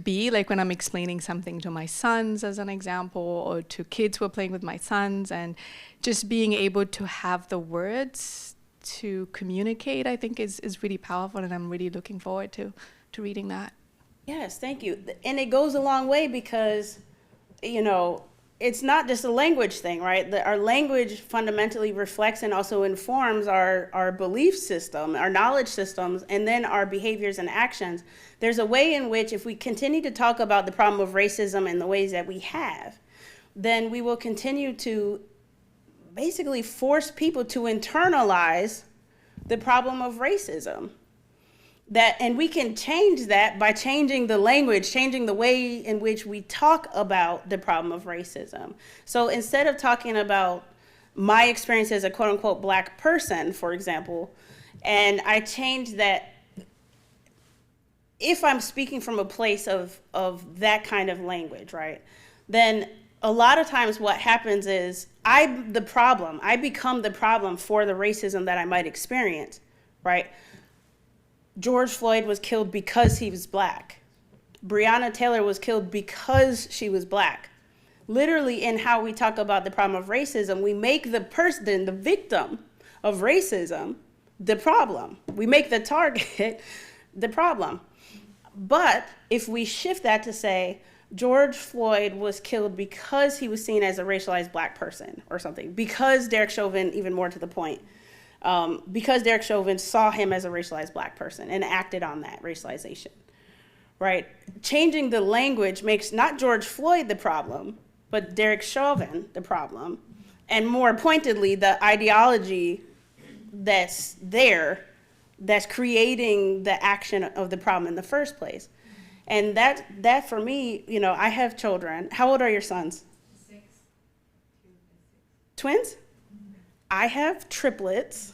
be, like when I'm explaining something to my sons as an example, or to kids who are playing with my sons, and just being able to have the words to communicate, I think is really powerful, and I'm really looking forward to reading that. Yes, thank you. And it goes a long way because, it's not just a language thing, right? Our language fundamentally reflects and also informs our belief system, our knowledge systems, and then our behaviors and actions. There's a way in which if we continue to talk about the problem of racism in the ways that we have, then we will continue to basically force people to internalize the problem of racism. And we can change that by changing the language, changing the way in which we talk about the problem of racism. So instead of talking about my experience as a quote unquote Black person, for example, and I change that, if I'm speaking from a place of that kind of language, right, then a lot of times what happens is I'm the problem. I become the problem for the racism that I might experience, right? George Floyd was killed because he was Black. Breonna Taylor was killed because she was Black. Literally, in how we talk about the problem of racism, we make the person, the victim of racism, the problem. We make the target the problem. But if we shift that to say, George Floyd was killed because he was seen as a racialized Black person or something, because Derek Chauvin, even more to the point, because Derek Chauvin saw him as a racialized Black person and acted on that racialization, right? Changing the language makes not George Floyd the problem, but Derek Chauvin the problem, and more pointedly, the ideology that's there that's creating the action of the problem in the first place. And that for me, I have children. How old are your sons? 6. Twins? I have triplets.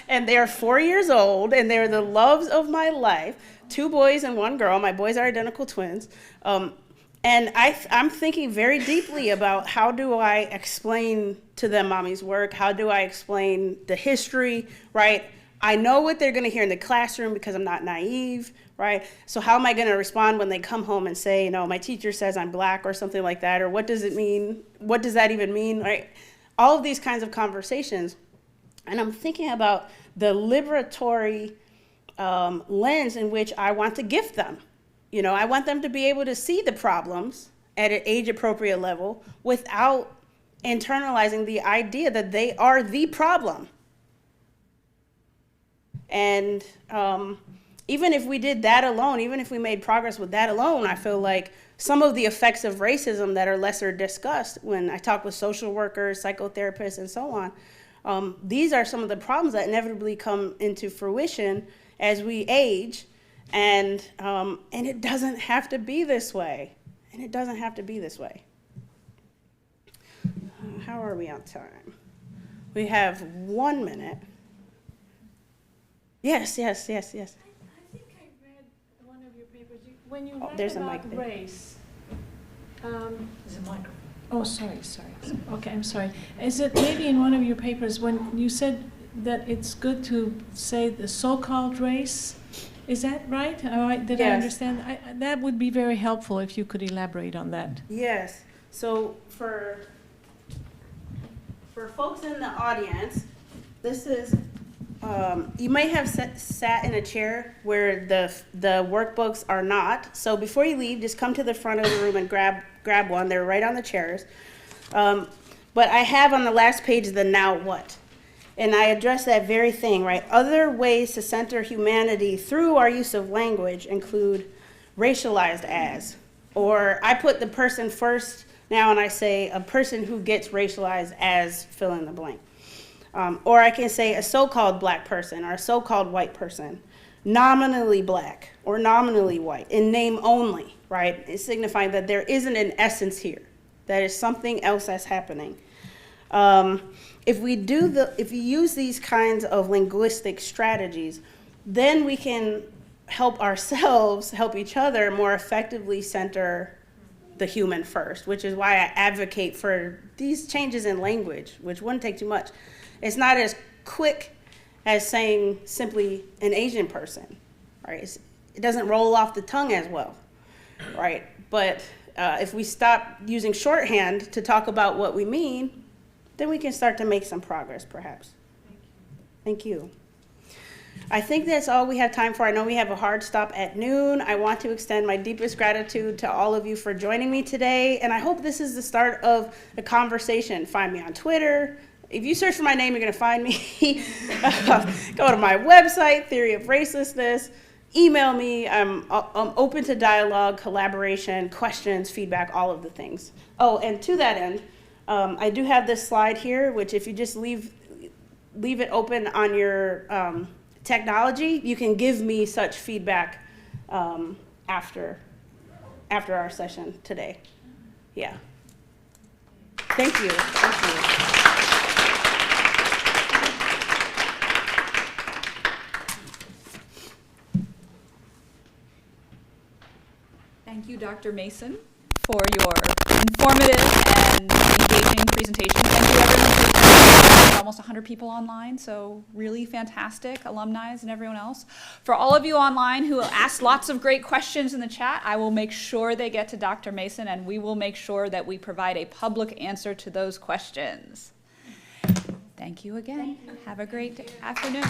And they're 4 years old, and they're the loves of my life. 2 boys and 1 girl. My boys are identical twins. And I'm thinking very deeply about how do I explain to them mommy's work? How do I explain the history, right? I know what they're going to hear in the classroom because I'm not naive, right? So how am I going to respond when they come home and say, my teacher says I'm Black or something like that, or what does it mean? What does that even mean, right? All of these kinds of conversations. And I'm thinking about the liberatory lens in which I want to gift them. I want them to be able to see the problems at an age-appropriate level without internalizing the idea that they are the problem. And even if we did that alone, even if we made progress with that alone, I feel like some of the effects of racism that are lesser discussed when I talk with social workers, psychotherapists, and so on, these are some of the problems that inevitably come into fruition as we age, and it doesn't have to be this way. And it doesn't have to be this way. How are we on time? We have 1 minute. Yes. I think I read one of your papers. When you write about race, There's a microphone. Oh, sorry. Okay, I'm sorry. Is it maybe in one of your papers when you said that it's good to say the so-called race? Is that right? Did I understand? That would be very helpful if you could elaborate on that. Yes. So for folks in the audience, this is, you might have sat in a chair where the workbooks are not. So before you leave, just come to the front of the room and grab one. They're right on the chairs. But I have on the last page the now what. And I address that very thing, right? Other ways to center humanity through our use of language include racialized as, or I put the person first now and I say a person who gets racialized as fill in the blank. Or I can say a so-called Black person or a so-called white person, nominally Black or nominally white, in name only, right? It's signifying that there isn't an essence here. That is something else that's happening. If we use these kinds of linguistic strategies, then we can help ourselves, help each other more effectively center the human first, which is why I advocate for these changes in language, which wouldn't take too much. It's not as quick as saying simply an Asian person, right? It doesn't roll off the tongue as well, right? But if we stop using shorthand to talk about what we mean, then we can start to make some progress, perhaps. Thank you. I think that's all we have time for. I know we have a hard stop at noon. I want to extend my deepest gratitude to all of you for joining me today, and I hope this is the start of a conversation. Find me on Twitter. If you search for my name, you're going to find me. Go to my website, Theory of Racelessness. Email me. I'm open to dialogue, collaboration, questions, feedback, all of the things. Oh, and to that end, I do have this slide here, which if you just leave it open on your technology, you can give me such feedback after our session today. Yeah. Thank you. Thank you. Thank you, Dr. Mason, for your informative and engaging presentation. Thank you, everyone, for attending. Almost 100 people online, so really fantastic, alumni and everyone else. For all of you online who asked lots of great questions in the chat, I will make sure they get to Dr. Mason, and we will make sure that we provide a public answer to those questions. Thank you again. Have a great afternoon.